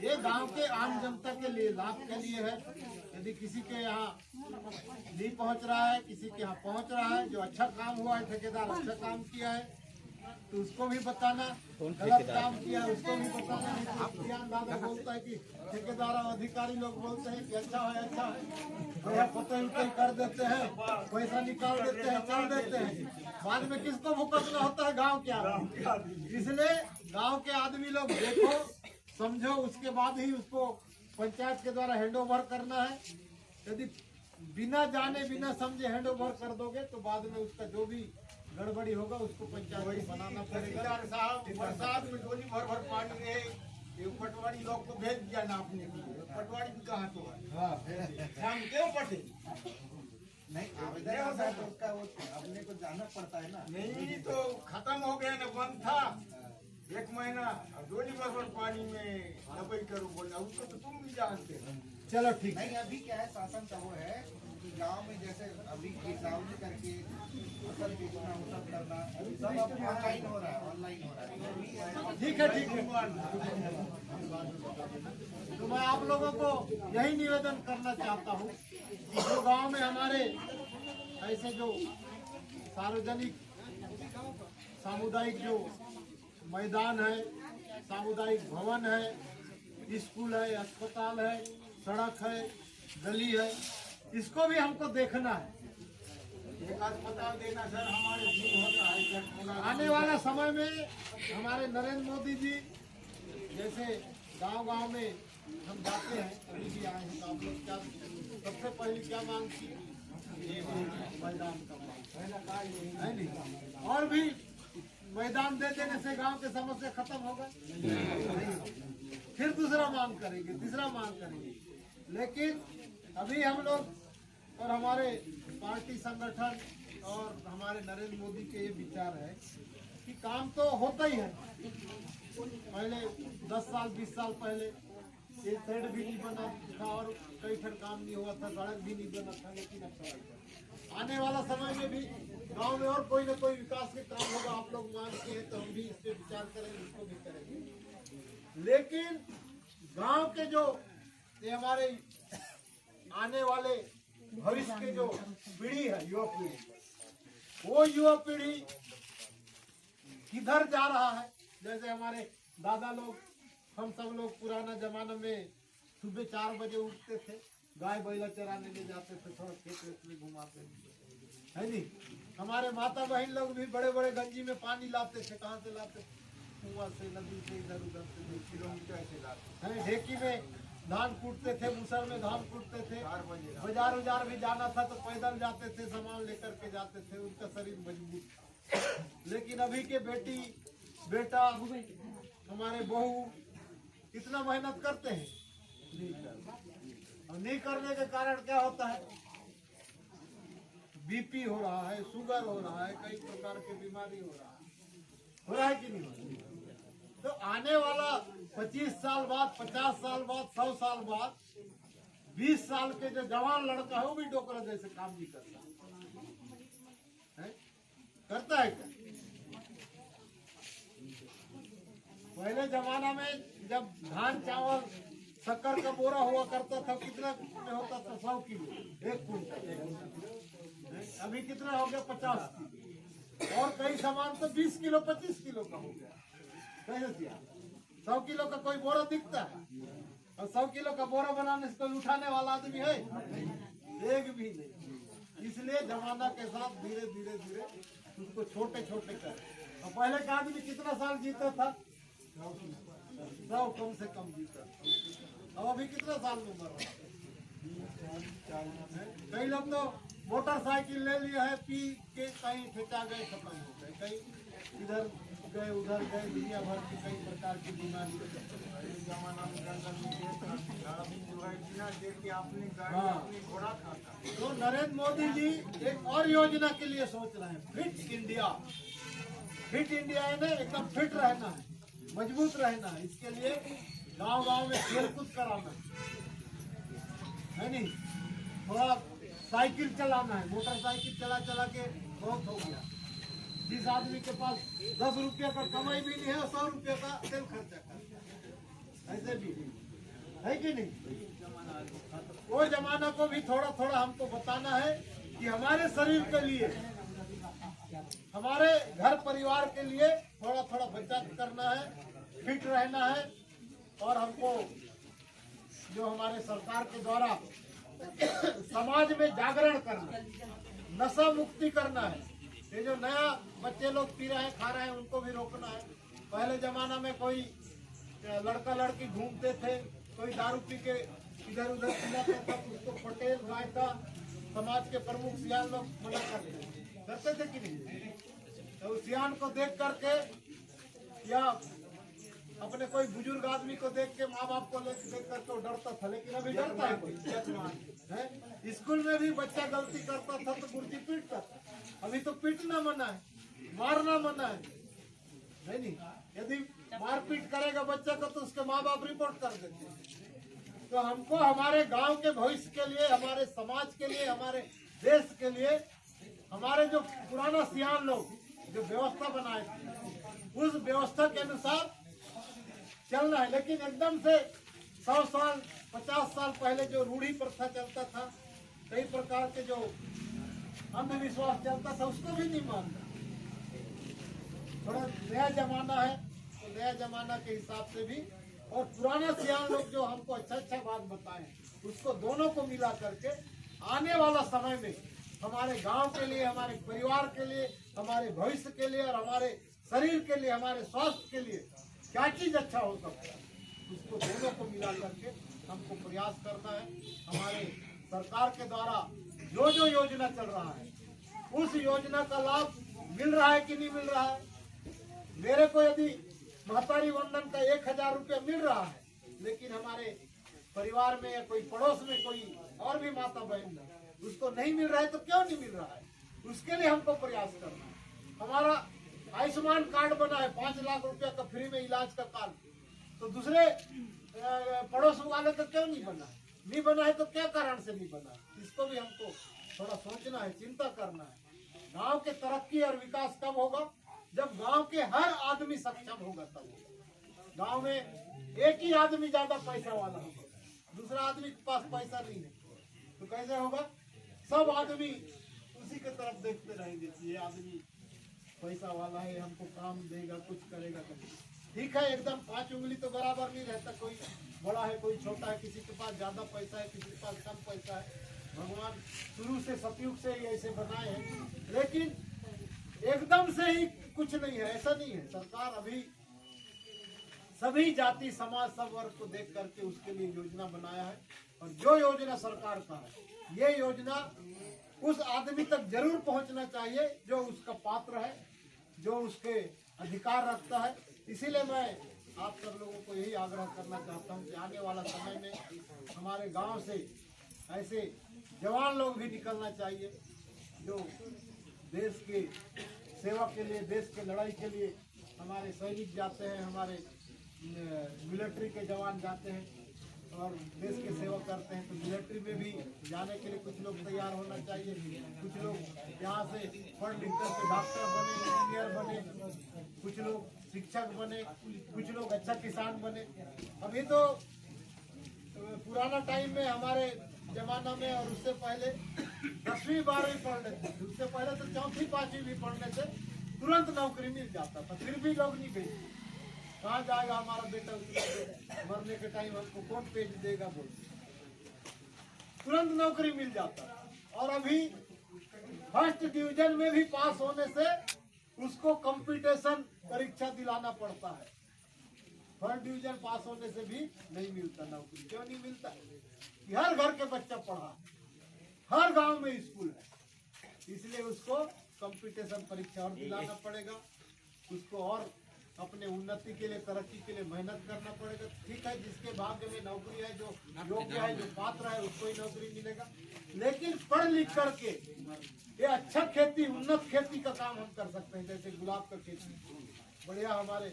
ये गांव के आम जनता के लिए, लाभ के लिए है। यदि किसी के यहाँ नहीं पहुंच रहा है, किसी के यहाँ पहुंच रहा है, जो अच्छा काम हुआ है, ठेकेदार अच्छा काम किया है तो उसको भी बताना, गलत काम किया है उसको भी बताना। ध्यानदाता बोलता है कि ठेकेदार और अधिकारी लोग बोलते हैं कि अच्छा है अच्छा है, भैया पता उतई कर देते हैं, पैसा निकाल देते हैं, चल देते हैं, बाद में किसको भुगतना होता है? गाँव के आदमी। इसलिए गाँव के आदमी लोग देखो समझो, उसके बाद ही उसको पंचायत के द्वारा हैंड ओवर करना है। यदि बिना जाने बिना समझे हैंड ओवर कर दोगे तो बाद में उसका जो भी गड़बड़ी होगा उसको पंचायत को बनाना पड़ेगा। साहब बरसात में डोली भर भर पानी है, ये पटवारी लोग को भेज दिया नापने के लिए। पटवारी भी कहाँ तो है? हाँ, शाम क्यों पटे? नहीं आवेदन होता है तो उसका वो अपने को जाना पड़ता है ना। नहीं तो खत्म हो गया ना, बंद था 1 महीना। अब डोली भर भर पानी में दबाई करो बोला, उसको तो तुम भी जानते हो। चलो ठीक है। नहीं अभी क्या है, शासन का वो है कि गांव में जैसे अभी गिरदावरी करके फसल बेचना वो सब करना सब अब ऑनलाइन हो रहा है, ऑनलाइन हो रहा है। ठीक है ठीक है। तो मैं आप लोगों को यही निवेदन करना चाहता हूँ कि जो गांव में हमारे ऐसे जो सार्वजनिक सामुदायिक जो मैदान है, सामुदायिक भवन है, स्कूल है, अस्पताल है, सड़क है, गली है, इसको भी हमको देखना है। एक अस्पताल देना सर हमारे दिन होता है। आने वाला समय में हमारे नरेंद्र मोदी जी जैसे गांव-गांव में हम जाते हैं, अभी भी आए हैं, तो आप लोग क्या सबसे पहले क्या मांग की? मैदान का मांग है नहीं? और भी मैदान दे देने से गांव के समस्या खत्म होगा? फिर दूसरा मांग करेंगे, तीसरा मांग करेंगे। लेकिन अभी हम लोग और हमारे पार्टी संगठन और हमारे नरेंद्र मोदी के ये विचार है कि काम तो होता ही है। पहले 10 साल 20 साल पहले ये सड़क भी नहीं बना था और कई फिर काम नहीं हुआ था, सड़क भी नहीं बना था, लेकिन अब सड़क आने वाला समय में भी गांव में और कोई ना कोई विकास के काम होगा। आप लोग मांगते हैं तो हम भी इस पे विचार करेंगे, इसको भी करेंगे। लेकिन गांव के जो ये हमारे आने वाले भविष्य के जो पीढ़ी है, युवा पीढ़ी, वो युवा पीढ़ी किधर जा रहा है? जैसे हमारे दादा लोग, हम सब लोग पुराना जमाना में सुबह 4 बजे उठते थे, गाय बैला चराने ले जाते थे, थोड़ा खेत में घुमाते थे, है नहीं? हमारे माता बहन लोग भी बड़े बड़े गंजी में पानी लाते थे। कहाँ से लाते? कुआं से, नदी से, इधर उधर से 2 किलोमीटर से लाते। ढेकी में धान कूटते थे, मुसर में धान कूटते थे। बाजार उजार भी जाना था तो पैदल जाते थे, सामान लेकर के जाते थे, उनका शरीर मजबूत था। लेकिन अभी के बेटी बेटा हमारे बहू कितना मेहनत करते हैं? नहीं करते। और नहीं करने के कारण क्या होता है? बीपी हो रहा है, शुगर हो रहा है, कई प्रकार की बीमारी हो रहा है कि नहीं हो रहा है? तो आने वाला 25 साल बाद, 50 साल बाद, 100 साल बाद 20 साल के जो जवान लड़का है वो भी डोकरा जैसे काम नहीं करता है? करता है क्या? पहले जमाना में जब धान चावल शक्कर का बोरा हुआ करता था, कितना में होता था? 100 किलो, 1 कुंटल। अभी कितना हो गया? 50 किलो। और कई सामान तो 20 किलो 25 किलो का हो गया। कैसे किया? 100 किलो का कोई बोरा दिखता है? और 100 किलो का बोरा बनाने से कोई उठाने वाला आदमी है? एक भी नहीं। इसलिए जमाना के साथ धीरे धीरे धीरे उसको छोटे छोटे कर। और पहले का आदमी कितना साल जीता था? 100 कम से कम जीता। अब अभी कितना साल में मर रहा है? कई लोग तो मोटरसाइकिल ले लिया है, पी के कहीं ठेचा गए, खत्म हो गए, कहीं इधर गए उधर गए, दुनिया भर की कई प्रकार की बीमारी। जमाना में जंगल में देख के अपनी गाड़ी हाँ। अपनी घोड़ा खाता। तो नरेंद्र मोदी जी एक और योजना के लिए सोच रहे हैं, फिट इंडिया। फिट इंडिया है ना, एकदम फिट रहना है, मजबूत रहना है। इसके लिए गांव गांव में खेलकूद कराना है नहीं, थोड़ा साइकिल चलाना है। मोटरसाइकिल चला चला के बहुत हो गया। जिस आदमी के पास 10 रुपये का कमाई भी नहीं है, 100 रुपये का तेल खर्चा कर, ऐसे भी है कि नहीं? वो जमाना को भी थोड़ा थोड़ा हमको बताना है कि हमारे शरीर के लिए, हमारे घर परिवार के लिए थोड़ा थोड़ा बचत करना है, फिट रहना है। और हमको जो हमारे सरकार के द्वारा समाज में जागरण करना है, नशा मुक्ति करना है। ये जो नया बच्चे लोग पी रहे हैं खा रहे हैं, उनको भी रोकना है। पहले जमाना में कोई लड़का लड़की घूमते थे, कोई दारू पी के इधर उधर पिलाता था, उसको पटेल गायता समाज के प्रमुख सियान लोग मना करते थे कि नहीं? तो उस सियान को देख करके या अपने कोई बुजुर्ग आदमी को देख के, माँ बाप को देख करके वो डरता था। लेकिन अभी डरता है कोई? है? स्कूल में भी बच्चा गलती करता था तो गुरुजी पीटता था। अभी तो पीटना मना है, मारना मना है नहीं? यदि मारपीट करेगा बच्चा को तो उसके माँ बाप रिपोर्ट कर देते हैं। तो हमको हमारे गांव के भविष्य के लिए, हमारे समाज के लिए, हमारे देश के लिए, हमारे जो पुराना सियान लोग जो व्यवस्था बनाए थे, उस व्यवस्था के अनुसार चलना है। लेकिन एकदम से 100 साल 50 साल पहले जो रूढ़ी प्रथा चलता था, कई प्रकार के जो अंधविश्वास चलता था, उसको भी नहीं मानना। थोड़ा नया जमाना है तो नया जमाना के हिसाब से भी, और पुराना सियान लोग जो हमको अच्छा बात बताए, उसको दोनों को मिला करके आने वाला समय में हमारे गांव के लिए, हमारे परिवार के लिए, हमारे भविष्य के लिए और हमारे शरीर के लिए, हमारे स्वास्थ्य के लिए क्या चीज अच्छा हो सकता है, उसको दोनों को मिला करके हमको प्रयास करना है। हमारे सरकार के द्वारा जो जो योजना चल रहा है, उस योजना का लाभ मिल रहा है कि नहीं मिल रहा है? मेरे को यदि महतारी वंदन का 1000 रुपया मिल रहा है, लेकिन हमारे परिवार में या कोई पड़ोस में कोई और भी माता बहन है, उसको नहीं मिल रहा है, तो क्यों नहीं मिल रहा है? उसके लिए हमको प्रयास करना है। हमारा आयुष्मान कार्ड बना है, 5 लाख रुपया का फ्री में इलाज का कार्ड, तो दूसरे पड़ोस वाले का क्यों नहीं बना है? नहीं बना है तो क्या कारण से नहीं बना? इसको भी हमको थोड़ा सोचना है, चिंता करना है। गांव के तरक्की और विकास कब होगा? जब गांव के हर आदमी सक्षम होगा तब होगा। गांव में एक ही आदमी ज्यादा पैसा वाला होगा, दूसरा आदमी के पास पैसा नहीं है, तो कैसे होगा? सब आदमी उसी के तरफ देखते रहेंगे, ये आदमी पैसा वाला है, हमको काम देगा, कुछ करेगा। ठीक है, एकदम 5 उंगली तो बराबर नहीं रहता, कोई बड़ा है कोई छोटा है, किसी के पास ज्यादा पैसा है, किसी के पास कम पैसा है। भगवान शुरू से सतयुग से ही ऐसे बनाए हैं, लेकिन एकदम से ही कुछ नहीं है, ऐसा नहीं है। सरकार अभी सभी जाति समाज सब वर्ग को देख करके उसके लिए योजना बनाया है, और जो योजना सरकार का है, ये योजना उस आदमी तक जरूर पहुंचना चाहिए जो उसका पात्र है, जो उसके अधिकार रखता है। इसीलिए मैं आप सब लोगों को यही आग्रह करना चाहता हूं कि आने वाला समय में हमारे गांव से ऐसे जवान लोग भी निकलना चाहिए जो देश के सेवा के लिए, देश के लड़ाई के लिए हमारे सैनिक जाते हैं, हमारे मिलिट्री के जवान जाते हैं और देश की सेवा करते हैं। तो मिलिट्री में भी जाने के लिए कुछ लोग तैयार होना चाहिए। कुछ लोग यहाँ से पढ़ लिख कर डॉक्टर बने, इंजीनियर बने, कुछ लोग शिक्षक बने, कुछ लोग अच्छा किसान बने। अभी तो पुराना टाइम में हमारे जमाना में और उससे पहले 10वीं 12वीं पढ़ लेते थे, उससे पहले तो 4वीं 5वीं भी पढ़ने से तुरंत नौकरी मिल जाता था, फिर भी लोग नहीं भेजते। कहाँ जाएगा हमारा बेटा, मरने के टाइम हमको कौन पेज देगा बोलते, तुरंत नौकरी मिल जाता। और अभी फर्स्ट डिवीजन में भी पास होने से उसको कंपटीशन परीक्षा दिलाना पड़ता है। फर्स्ट डिवीजन पास होने से भी नहीं मिलता नौकरी। क्यों नहीं मिलता? कि हर घर के बच्चा पढ़ा, हर गांव में स्कूल है, इसलिए उसको कंपटीशन परीक्षा और दिलाना पड़ेगा, उसको और अपने उन्नति के लिए, तरक्की के लिए मेहनत करना पड़ेगा। ठीक है, जिसके भाग्य में नौकरी है, जो योग्य है, जो पात्र है, उसको ही नौकरी मिलेगा। लेकिन पढ़ लिख करके ये अच्छा खेती, उन्नत खेती का काम हम कर सकते हैं। जैसे गुलाब का खेती बढ़िया हमारे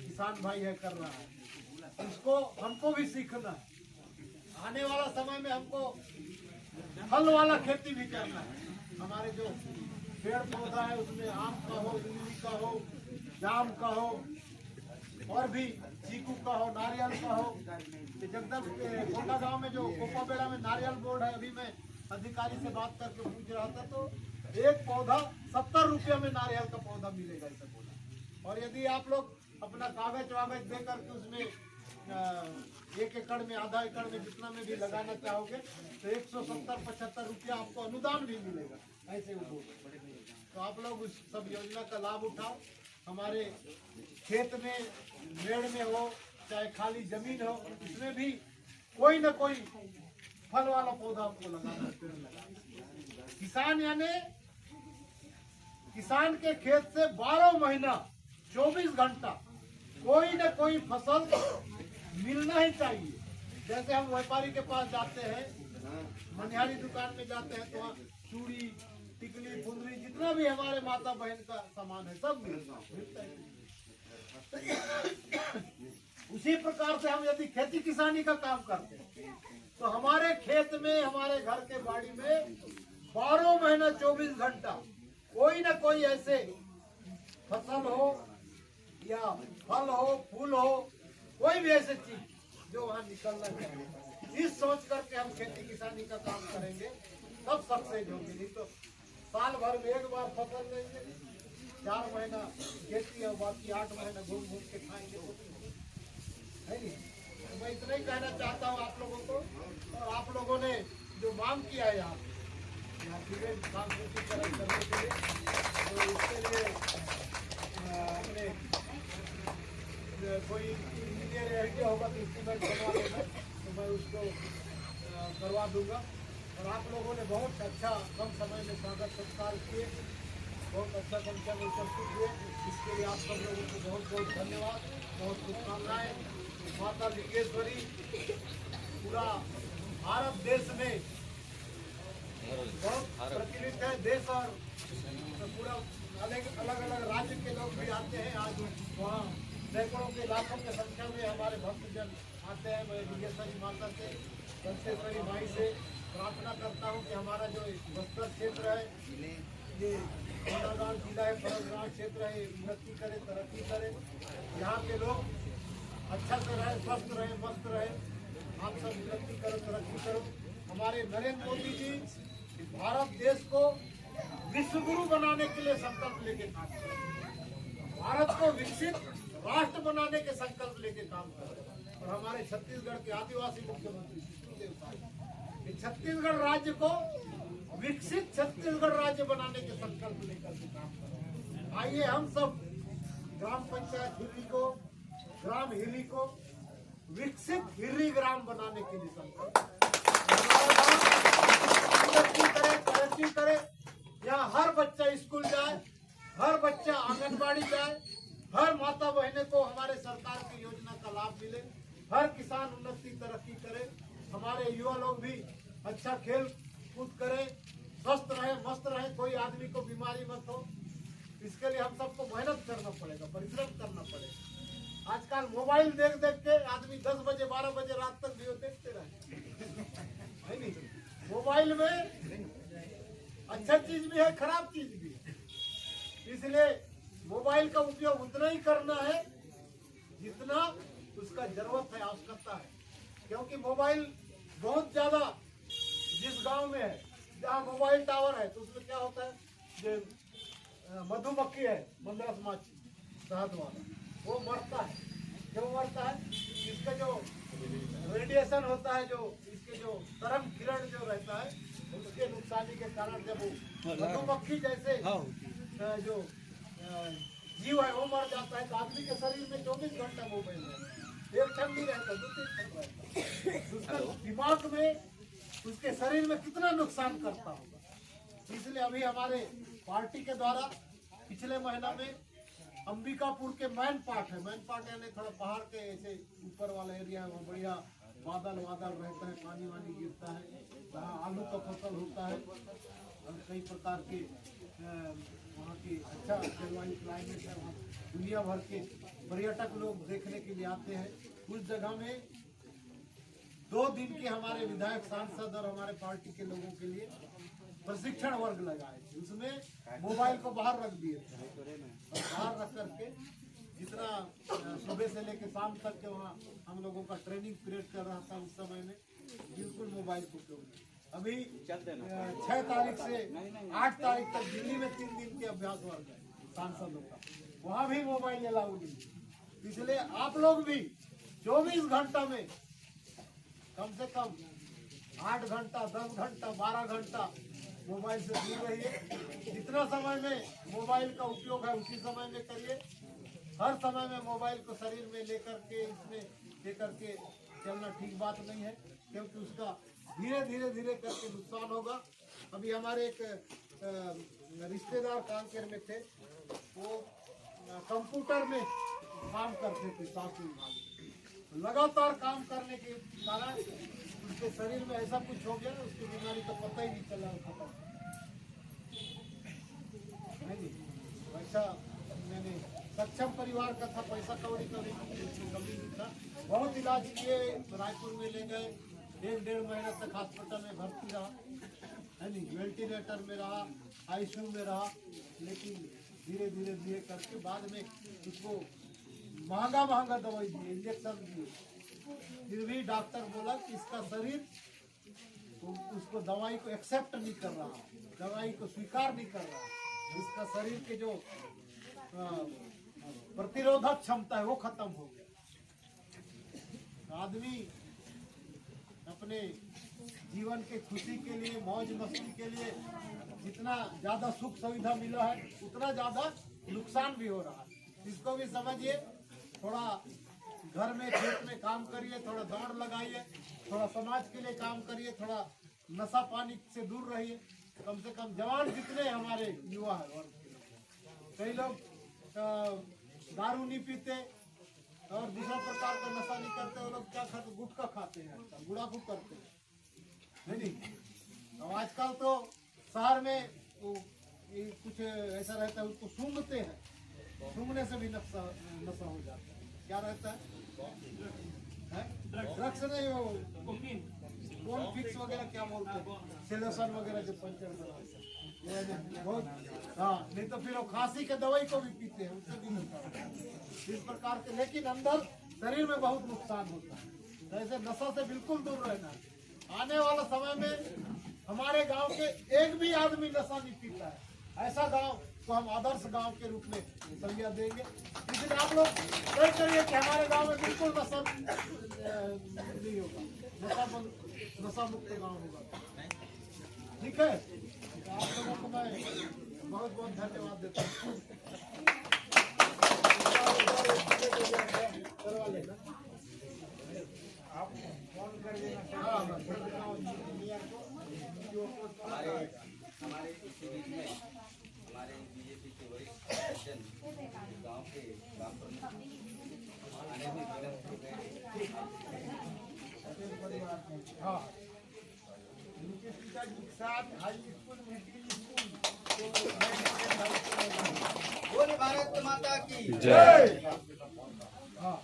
किसान भाई है कर रहा है, उसको हमको भी सीखना है। आने वाला समय में हमको फल वाला खेती भी करना है। हमारे जो पेड़ पौधा है उसमें आम का हो, इमली का हो, जाम का हो, और भी चीकू का हो, नारियल का हो। जगदल कोंडा गांव में जो कोपा बेड़ा में नारियल बोर्ड है, अभी मैं अधिकारी से बात करके पूछ रहा था, तो एक पौधा 70 रुपये में नारियल का पौधा मिलेगा ऐसा बोला। और यदि आप लोग अपना कागज वागज दे करके उसमें 1 एकड़ में, आधा एकड़ में, जितना में भी लगाना चाहोगे तो 170-75 रुपया आपको अनुदान भी मिलेगा। ऐसे वो तो आप लोग उस सब योजना का लाभ उठाओ। हमारे खेत में, मेड़ में हो चाहे खाली जमीन हो, उसमें भी कोई न कोई फल वाला पौधा आपको लगाना, पेड़ लगाना। किसान यानी किसान के खेत से 12 महीना 24 घंटा कोई न कोई फसल मिलना ही चाहिए। जैसे हम व्यापारी के पास जाते हैं, मनिहारी दुकान में जाते हैं, तो वहाँ चूड़ी, टिकली, फुंदरी, जितना भी हमारे माता बहन का सामान है सब मिलता है। उसी प्रकार से हम यदि खेती किसानी का काम करते हैं तो हमारे खेत में, हमारे घर के बाड़ी में 12 महीना 24 घंटा कोई ना कोई ऐसे फसल हो या फल हो, फूल हो, कोई भी ऐसी चीज जो वहाँ निकलना चाहिए। इस सोच करके हम खेती किसानी का काम करेंगे तब सक्सेस होंगे। नहीं तो साल भर में एक बार फसल लेंगे, 4 महीना खेती और बाकी 8 महीना घूम घूम के खाएंगे, है नहीं। तो मैं इतना ही कहना चाहता हूँ आप लोगों को। और आप लोगों ने जो मांग किया है यहाँ सांस्कृतिकरण करने के लिए, तो इसके लिए अपने कोई इंजीनियर आइडिया होगा तो इंस्ट्रूमेंट बनवा लेगा, तो मैं उसको करवा दूंगा। और आप लोगों ने बहुत अच्छा कम समय में स्वागत सत्कार किए, बहुत अच्छा संख्या में उपस्थित हुए, इसके लिए आप सब लोगों को बहुत बहुत धन्यवाद, बहुत शुभकामनाएं। माता लिंगेश्वरी पूरा भारत देश में बहुत प्रचलित है। देश और पूरा अलग अलग राज्य के लोग भी आते हैं। आज वहाँ सैकड़ों के, लाखों की संख्या में हमारे भक्तजन आते हैं। मैं लिंगेश्वरी माता से, दंतेश्वरी माई से प्रार्थना करता हूँ कि हमारा जो बस्तर क्षेत्र है, ये कोंडागांव जिला है, फरसगांव क्षेत्र है, उन्नति करे, तरक्की करे, यहाँ के लोग अच्छा से रहे, स्वस्थ रहे, मस्त रहे। आप सब उन्नति करो, तरक्की करो। हमारे नरेंद्र मोदी जी भारत देश को विश्व गुरु बनाने के लिए संकल्प लेके काम कर रहे हैं, भारत को विकसित राष्ट्र बनाने के संकल्प लेके काम कर रहे हैं। और हमारे छत्तीसगढ़ के आदिवासी मुख्यमंत्री सुखदेव साहब छत्तीसगढ़ राज्य को विकसित छत्तीसगढ़ राज्य बनाने के संकल्प लेकर के काम कर रहे हैं। आइए हम सब ग्राम पंचायत हिर्री को, ग्राम हिर्री को विकसित हिर्री ग्राम बनाने के लिए संकल्प तरक्की करे। यहाँ हर बच्चा स्कूल जाए, हर बच्चा आंगनबाड़ी जाए, हर माता बहने को हमारे सरकार की योजना का लाभ मिले, हर किसान उन्नति तरक्की करे, हमारे युवा लोग भी अच्छा खेल कूद करे, स्वस्थ रहे, मस्त रहे, कोई आदमी को बीमारी मत हो। इसके लिए हम सबको मेहनत करना पड़ेगा, परिश्रम करना पड़ेगा। आजकल मोबाइल देख देख के आदमी 10 बजे 12 बजे रात तक वीडियो देखते रहे, है नहीं। मोबाइल में अच्छा चीज भी है, खराब चीज भी है, इसलिए मोबाइल का उपयोग उतना ही करना है जितना जिसका जरूरत है, आवश्यकता है। क्योंकि मोबाइल बहुत ज्यादा जिस गांव में है जहाँ मोबाइल टावर है, तो उसमें क्या होता है, जो मधुमक्खी है, मंदरस माछी, शहद वाला, वो मरता है। क्यों मरता है? इसका जो रेडिएशन होता है, जो इसके जो तरंग किरण जो रहता है, उसके नुकसानी के कारण जब वो मधुमक्खी जैसे जो जीव है वो मर जाता है, तो आदमी के शरीर में 24 घंटा मोबाइल है, एक क्षण नहीं रहता, 2-3 क्षण रहता। उसका दिमाग में, उसके शरीर में कितना नुकसान करता होगा। इसलिए अभी हमारे पार्टी के द्वारा पिछले महीना में अंबिकापुर के मैन पार्ट है, मैन पार्ट यानी थोड़ा पहाड़ के ऐसे ऊपर वाला एरिया है, वहाँ बढ़िया बादल रहता है, पानी वानी गिरता है, जहाँ आलू का फसल होता है और कई प्रकार के वहाँ की अच्छा जलवायु क्लाइमेट है। वहाँ दुनिया भर के पर्यटक लोग देखने के लिए आते हैं। उस जगह में 2 दिन के हमारे विधायक, सांसद और हमारे पार्टी के लोगों के लिए प्रशिक्षण वर्ग लगाए थे। उसमें मोबाइल को बाहर रख दिए थे और बाहर रख करके जितना सुबह से लेकर शाम तक के वहाँ हम लोगों का ट्रेनिंग पीरियड चल रहा था, उस समय में बिल्कुल मोबाइल को उपयोग नहीं। अभी 6 तारीख से 8 तारीख तक दिल्ली में 3 दिन के अभ्यास वर्ग है सांसदों का, वहाँ भी मोबाइल अलाउ नहीं। इसलिए आप लोग भी 24 घंटा में कम से कम 8 घंटा, 10 घंटा, 12 घंटा मोबाइल से दूर रहिए। जितना समय में मोबाइल का उपयोग है उसी समय में करिए। हर समय में मोबाइल को शरीर में लेकर के, इसमें लेकर के चलना ठीक बात नहीं है, क्योंकि उसका धीरे धीरे करके नुकसान होगा। अभी हमारे एक रिश्तेदार कांकेर में थे, वो कंप्यूटर में काम करते थे, सासू माँ लगातार काम करने के कारण उसके शरीर में ऐसा कुछ हो गया, उसकी बीमारी का पता ही नहीं चला, खत्म नहीं। वैसा मैंने सक्षम परिवार का था, पैसा कौड़ी का भी कमी नहीं था, बहुत इलाज किए, रायपुर में ले गए, 1-1.5 महीना तक हॉस्पिटल में भर्ती रहा, है नहीं, वेंटिलेटर में रहा, आईसीयू में रहा, लेकिन धीरे धीरे करके बाद में उसको महंगा दवाई दिए, इंजेक्शन दिए, फिर भी डॉक्टर बोला कि इसका शरीर तो उसको दवाई को एक्सेप्ट नहीं कर रहा, दवाई को स्वीकार नहीं कर रहा, उसका शरीर के जो प्रतिरोधक क्षमता है वो खत्म हो गया। आदमी अपने जीवन के खुशी के लिए, मौज मस्ती के लिए जितना ज्यादा सुख सुविधा मिला है उतना ज्यादा नुकसान भी हो रहा है। इसको भी समझिए, थोड़ा घर में खेत में काम करिए, थोड़ा दौड़ लगाइए, थोड़ा समाज के लिए काम करिए, थोड़ा नशा पानी से दूर रहिए। कम से कम जवान जितने हमारे युवा है वर्ग के लोग, कई लोग दारू नहीं पीते और दूसरा प्रकार का नशा नहीं करते, वो लोग क्या खाते, गुटखा खाते हैं, गुड़ाखू करते हैं, नहीं। और आजकल तो शहर में कुछ ऐसा रहता है, उसको सूंघते हैं, सूंघने से भी नशा हो जाता है। क्या रहता है? ड्रग्स नहीं, वो बोन फिक्स वगैरह क्या बोलते हैं, सेलोसन वगैरह जो पंचर करते हैं बहुत, हाँ, नहीं तो फिर वो खांसी के दवाई को भी पीते हैं, उससे भी नुकसान है इस प्रकार के। लेकिन अंदर शरीर में बहुत नुकसान होता है, तो ऐसे नशा से बिल्कुल दूर रहना है। आने वाला समय में हमारे गांव के एक भी आदमी नशा नहीं पीता है, ऐसा गांव को हम आदर्श गांव के रूप में संज्ञा देंगे। इसलिए आप लोग तय करिए कि हमारे गांव में बिल्कुल नशा नहीं होगा, नशा मुक्त गांव होगा, ठीक है? तो आप लोगों को मैं बहुत बहुत धन्यवाद देता हूँ। करवा लेना, आप फोन कर देना। हाँ, हमारे इस बीच में हमारे बीजेपी के वरिष्ठ प्रेसिडेंट गांव के ग्राम प्रमुख आने में विलंब हो गए। हाँ, उनके पिताजी के साथ हाई स्कूल, मिडिल स्कूल, बोले भारत माता की जय। हाँ,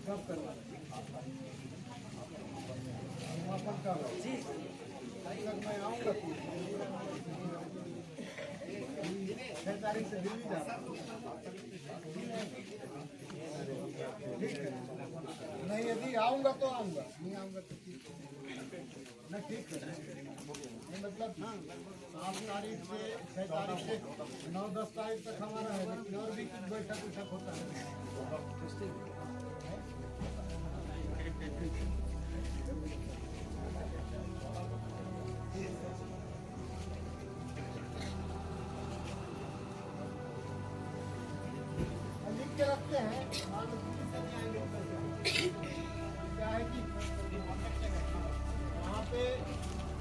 सब कर बैठा रहो तब मैं आऊँगा 6 तारीख से दिल्ली जा रहा हूँ। नहीं यदि आऊँगा तो आऊँगा, नहीं आऊँगा तो ठीक है। नहीं ठीक है, नहीं मतलब 7 तारीख से 6 तारीख से 9-10 तारीख तक हमारा है, लेकिन और भी कुछ बैठक उठक होता है। लिख के रखते हैं, मान लो किसी से नहीं आएंगे तो क्या है कि वहाँ पे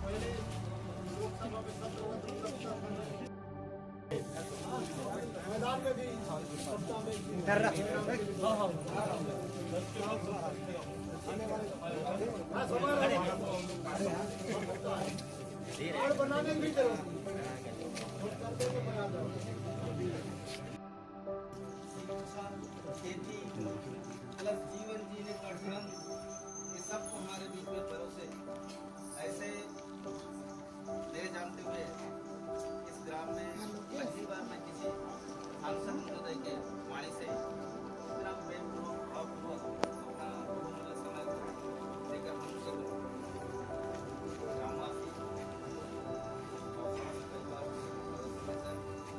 पहले लोकसभा में सब लोग मैदान में भी सप्ताह में और बनाने की जरूरत खेती प्लस जीवन जीने का ढंग, ये सबको हमारे बीच में परोसे ऐसे मेरे जानते हुए इस ग्राम में पहली बार मैं किसी सांसद महोदय के वाणी से इतना प्रेमपूर्वक भावपूर्वक अपना बहुमूल्य समय देकर हम सब ग्रामवासी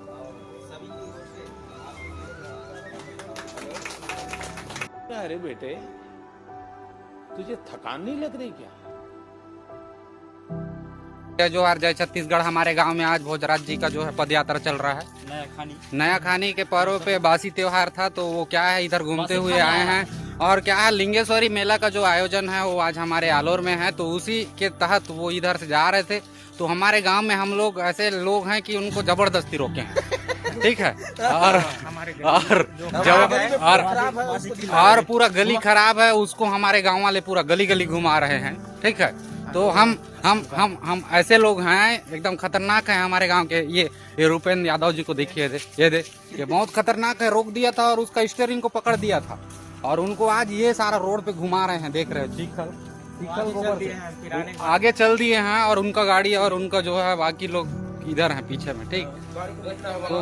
और सभी की ओर से अरे बेटे तुझे थकान नहीं लग रही क्या? जो आज जय छत्तीसगढ़ हमारे गांव में आज भोजराज जी का जो है पद यात्रा चल रहा है। नया खानी के पर्व पे बासी त्योहार था, तो वो क्या है इधर घूमते हुए आए हैं। और क्या है लिंगेश्वरी मेला का जो आयोजन है वो आज हमारे आलोर में है, तो उसी के तहत वो इधर से जा रहे थे। तो हमारे गांव में हम लोग ऐसे लोग हैं कि उनको जबरदस्ती रोके हैं, ठीक है। और पूरा गली खराब है, उसको हमारे गांव वाले पूरा गली गली घुमा रहे हैं, ठीक है। तो हम ऐसे लोग हैं एकदम खतरनाक है हमारे गांव के। ये रूपेंद्र यादव जी को देखिए, ये बहुत खतरनाक है। रोक दिया था और उसका स्टीयरिंग को पकड़ दिया था, और उनको आज ये सारा रोड पे घुमा रहे हैं, देख रहे हो। चीखल आगे चल दिए हैं, और उनका गाड़ी और उनका जो है बाकी लोग इधर हैं पीछे में, ठीक। तो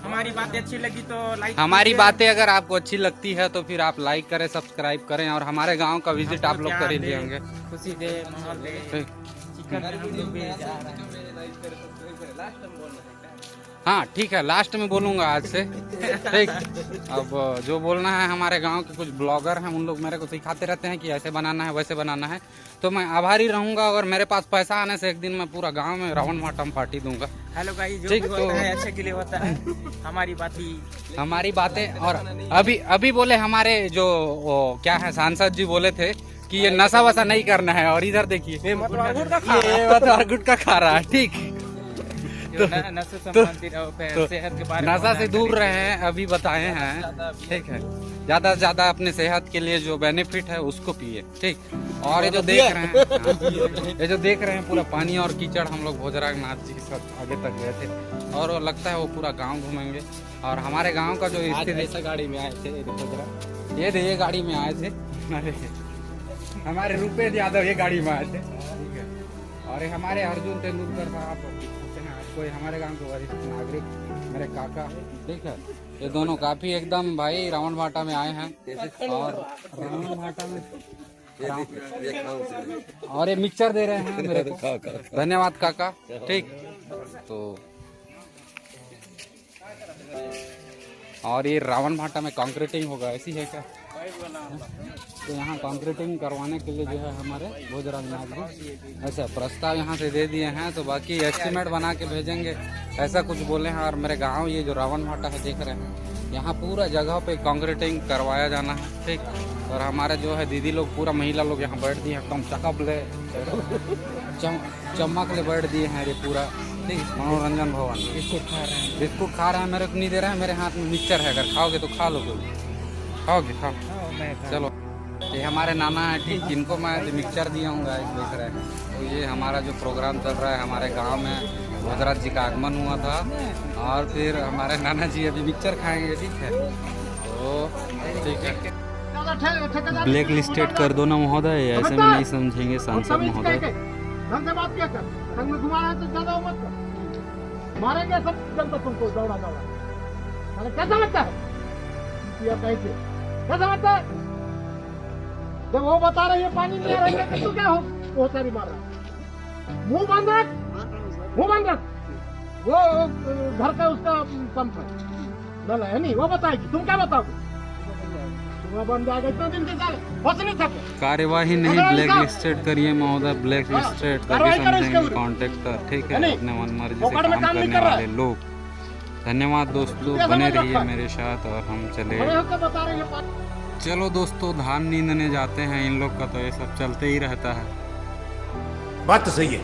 हमारी बातें अच्छी लगी तो लाइक, हमारी बातें अगर आपको अच्छी लगती है तो फिर आप लाइक करें, सब्सक्राइब करें, और हमारे गांव का विजिट आप लोग कर ही लिए होंगे। खुशी दे, माहौल दे, चिकन हम लोग भी जा रहे हैं। हाँ ठीक है, लास्ट में बोलूंगा आज से, ठीक। अब जो बोलना है, हमारे गांव के कुछ ब्लॉगर हैं, उन लोग मेरे को सिखाते रहते हैं कि ऐसे बनाना है वैसे बनाना है, तो मैं आभारी रहूंगा। अगर मेरे पास पैसा आने से एक दिन मैं पूरा गांव में रावण भाटम पार्टी दूंगा। हेलो गाइस, जो ठीक, भी तो होता है अच्छे के लिए होता है। हमारी बातें और अभी बोले हमारे जो क्या है सांसद जी बोले थे कि ये नशा वशा नहीं करना है, और इधर देखिए ये गुटखा खा रहा है, ठीक। नशे संबंधित सेहत के बारे में नशा से दूर रहे हैं, अभी बताए हैं, ठीक है। ज्यादा से ज्यादा अपने सेहत के लिए जो बेनिफिट है उसको पिए, ठीक। और ये जो देख रहे हैं, ये जो देख रहे हैं पूरा पानी और कीचड़, हम लोग भोजराज नाथ जी के साथ आगे तक गए थे, और लगता है वो पूरा गांव घूमेंगे। और हमारे गांव का जो स्थिति, गाड़ी में आए थे, ये गाड़ी में आए थे, हमारे रूपेश यादव ये गाड़ी में आए थे, ठीक है। और ये हमारे अर्जुन तेंदुलकर साहब, कोई हमारे गांव के वरिष्ठ नागरिक, मेरे काका, ठीक है। ये दोनों काफी एकदम भाई रावण भाटा में आए हैं, और रावण भाटा में और ये मिक्सचर दे रहे हैं मेरे को, धन्यवाद काका, ठीक। तो और ये रावण भाटा में कंक्रीटिंग होगा, ऐसी है क्या? तो यहाँ कंक्रीटिंग करवाने के लिए जो है हमारे भोजराज नाथ जी ऐसा प्रस्ताव यहाँ से दे दिए हैं, तो बाकी एस्टीमेट बना के भेजेंगे, ऐसा कुछ बोले हैं। और मेरे गांव ये जो रावण भाटा है देख रहे हैं, यहाँ पूरा जगह पे कंक्रीटिंग करवाया जाना है, ठीक। और हमारे जो है दीदी लोग, पूरा महिला लोग यहाँ बैठ दिए हैं, एकदम चकप ले चमक ले बैठ दिए हैं, ये पूरा, ठीक। मनोरंजन भवन बिस्कुट खा रहे हैं, मेरे को नहीं दे रहे हैं, मेरे हाथ में मिक्सचर है, अगर खाओगे तो खा लो, खाओगे खाओ, चलो। ये हमारे नाना है, ठीक, जिनको मैं मिक्सचर दिया हूँ, देख रहे हैं। तो ये हमारा जो प्रोग्राम चल रहा है, हमारे गांव में भोजराज जी का आगमन हुआ था, और फिर हमारे नाना जी अभी मिक्सचर खाएंगे, ठीक है। तो ठीक है। ज्यादा ठेकेदार ब्लैक लिस्टेड कर दो ना महोदय, ऐसे में नहीं समझेंगे सांसद महोदय। ढंग से बात क्या कर, संग में घुमा रहे हैं तो ज्यादा मत कर, मारेंगे सब जनता तुमको दौड़ा दौड़ा। अरे क्या समझता है कैसे, क्या समझता है? जब वो बता रही है पानी नहीं आ रहा है तो क्या हो, वो सारी मार रहा है। मुंह बंद रख, मुंह बंद रख। वो घर का उसका पंप है, नल है नहीं, वो बताएगी, तुम क्या बताओगे? सुबह बंद आ गए, इतने दिन से साले बस नहीं सके। कार्यवाही नहीं, ब्लैक लिस्टेड करिए महोदय, ब्लैक लिस्टेड तभी समझेंगे कॉन्ट्रैक्टर, ठीक है, अपने मन मर्जी से काम करने वाले लोग। धन्यवाद दोस्तों, बने रहिए मेरे साथ और हम चले। चलो दोस्तों, धान नींदने जाते हैं। इन लोग का तो ये सब चलते ही रहता है। बात तो सही है।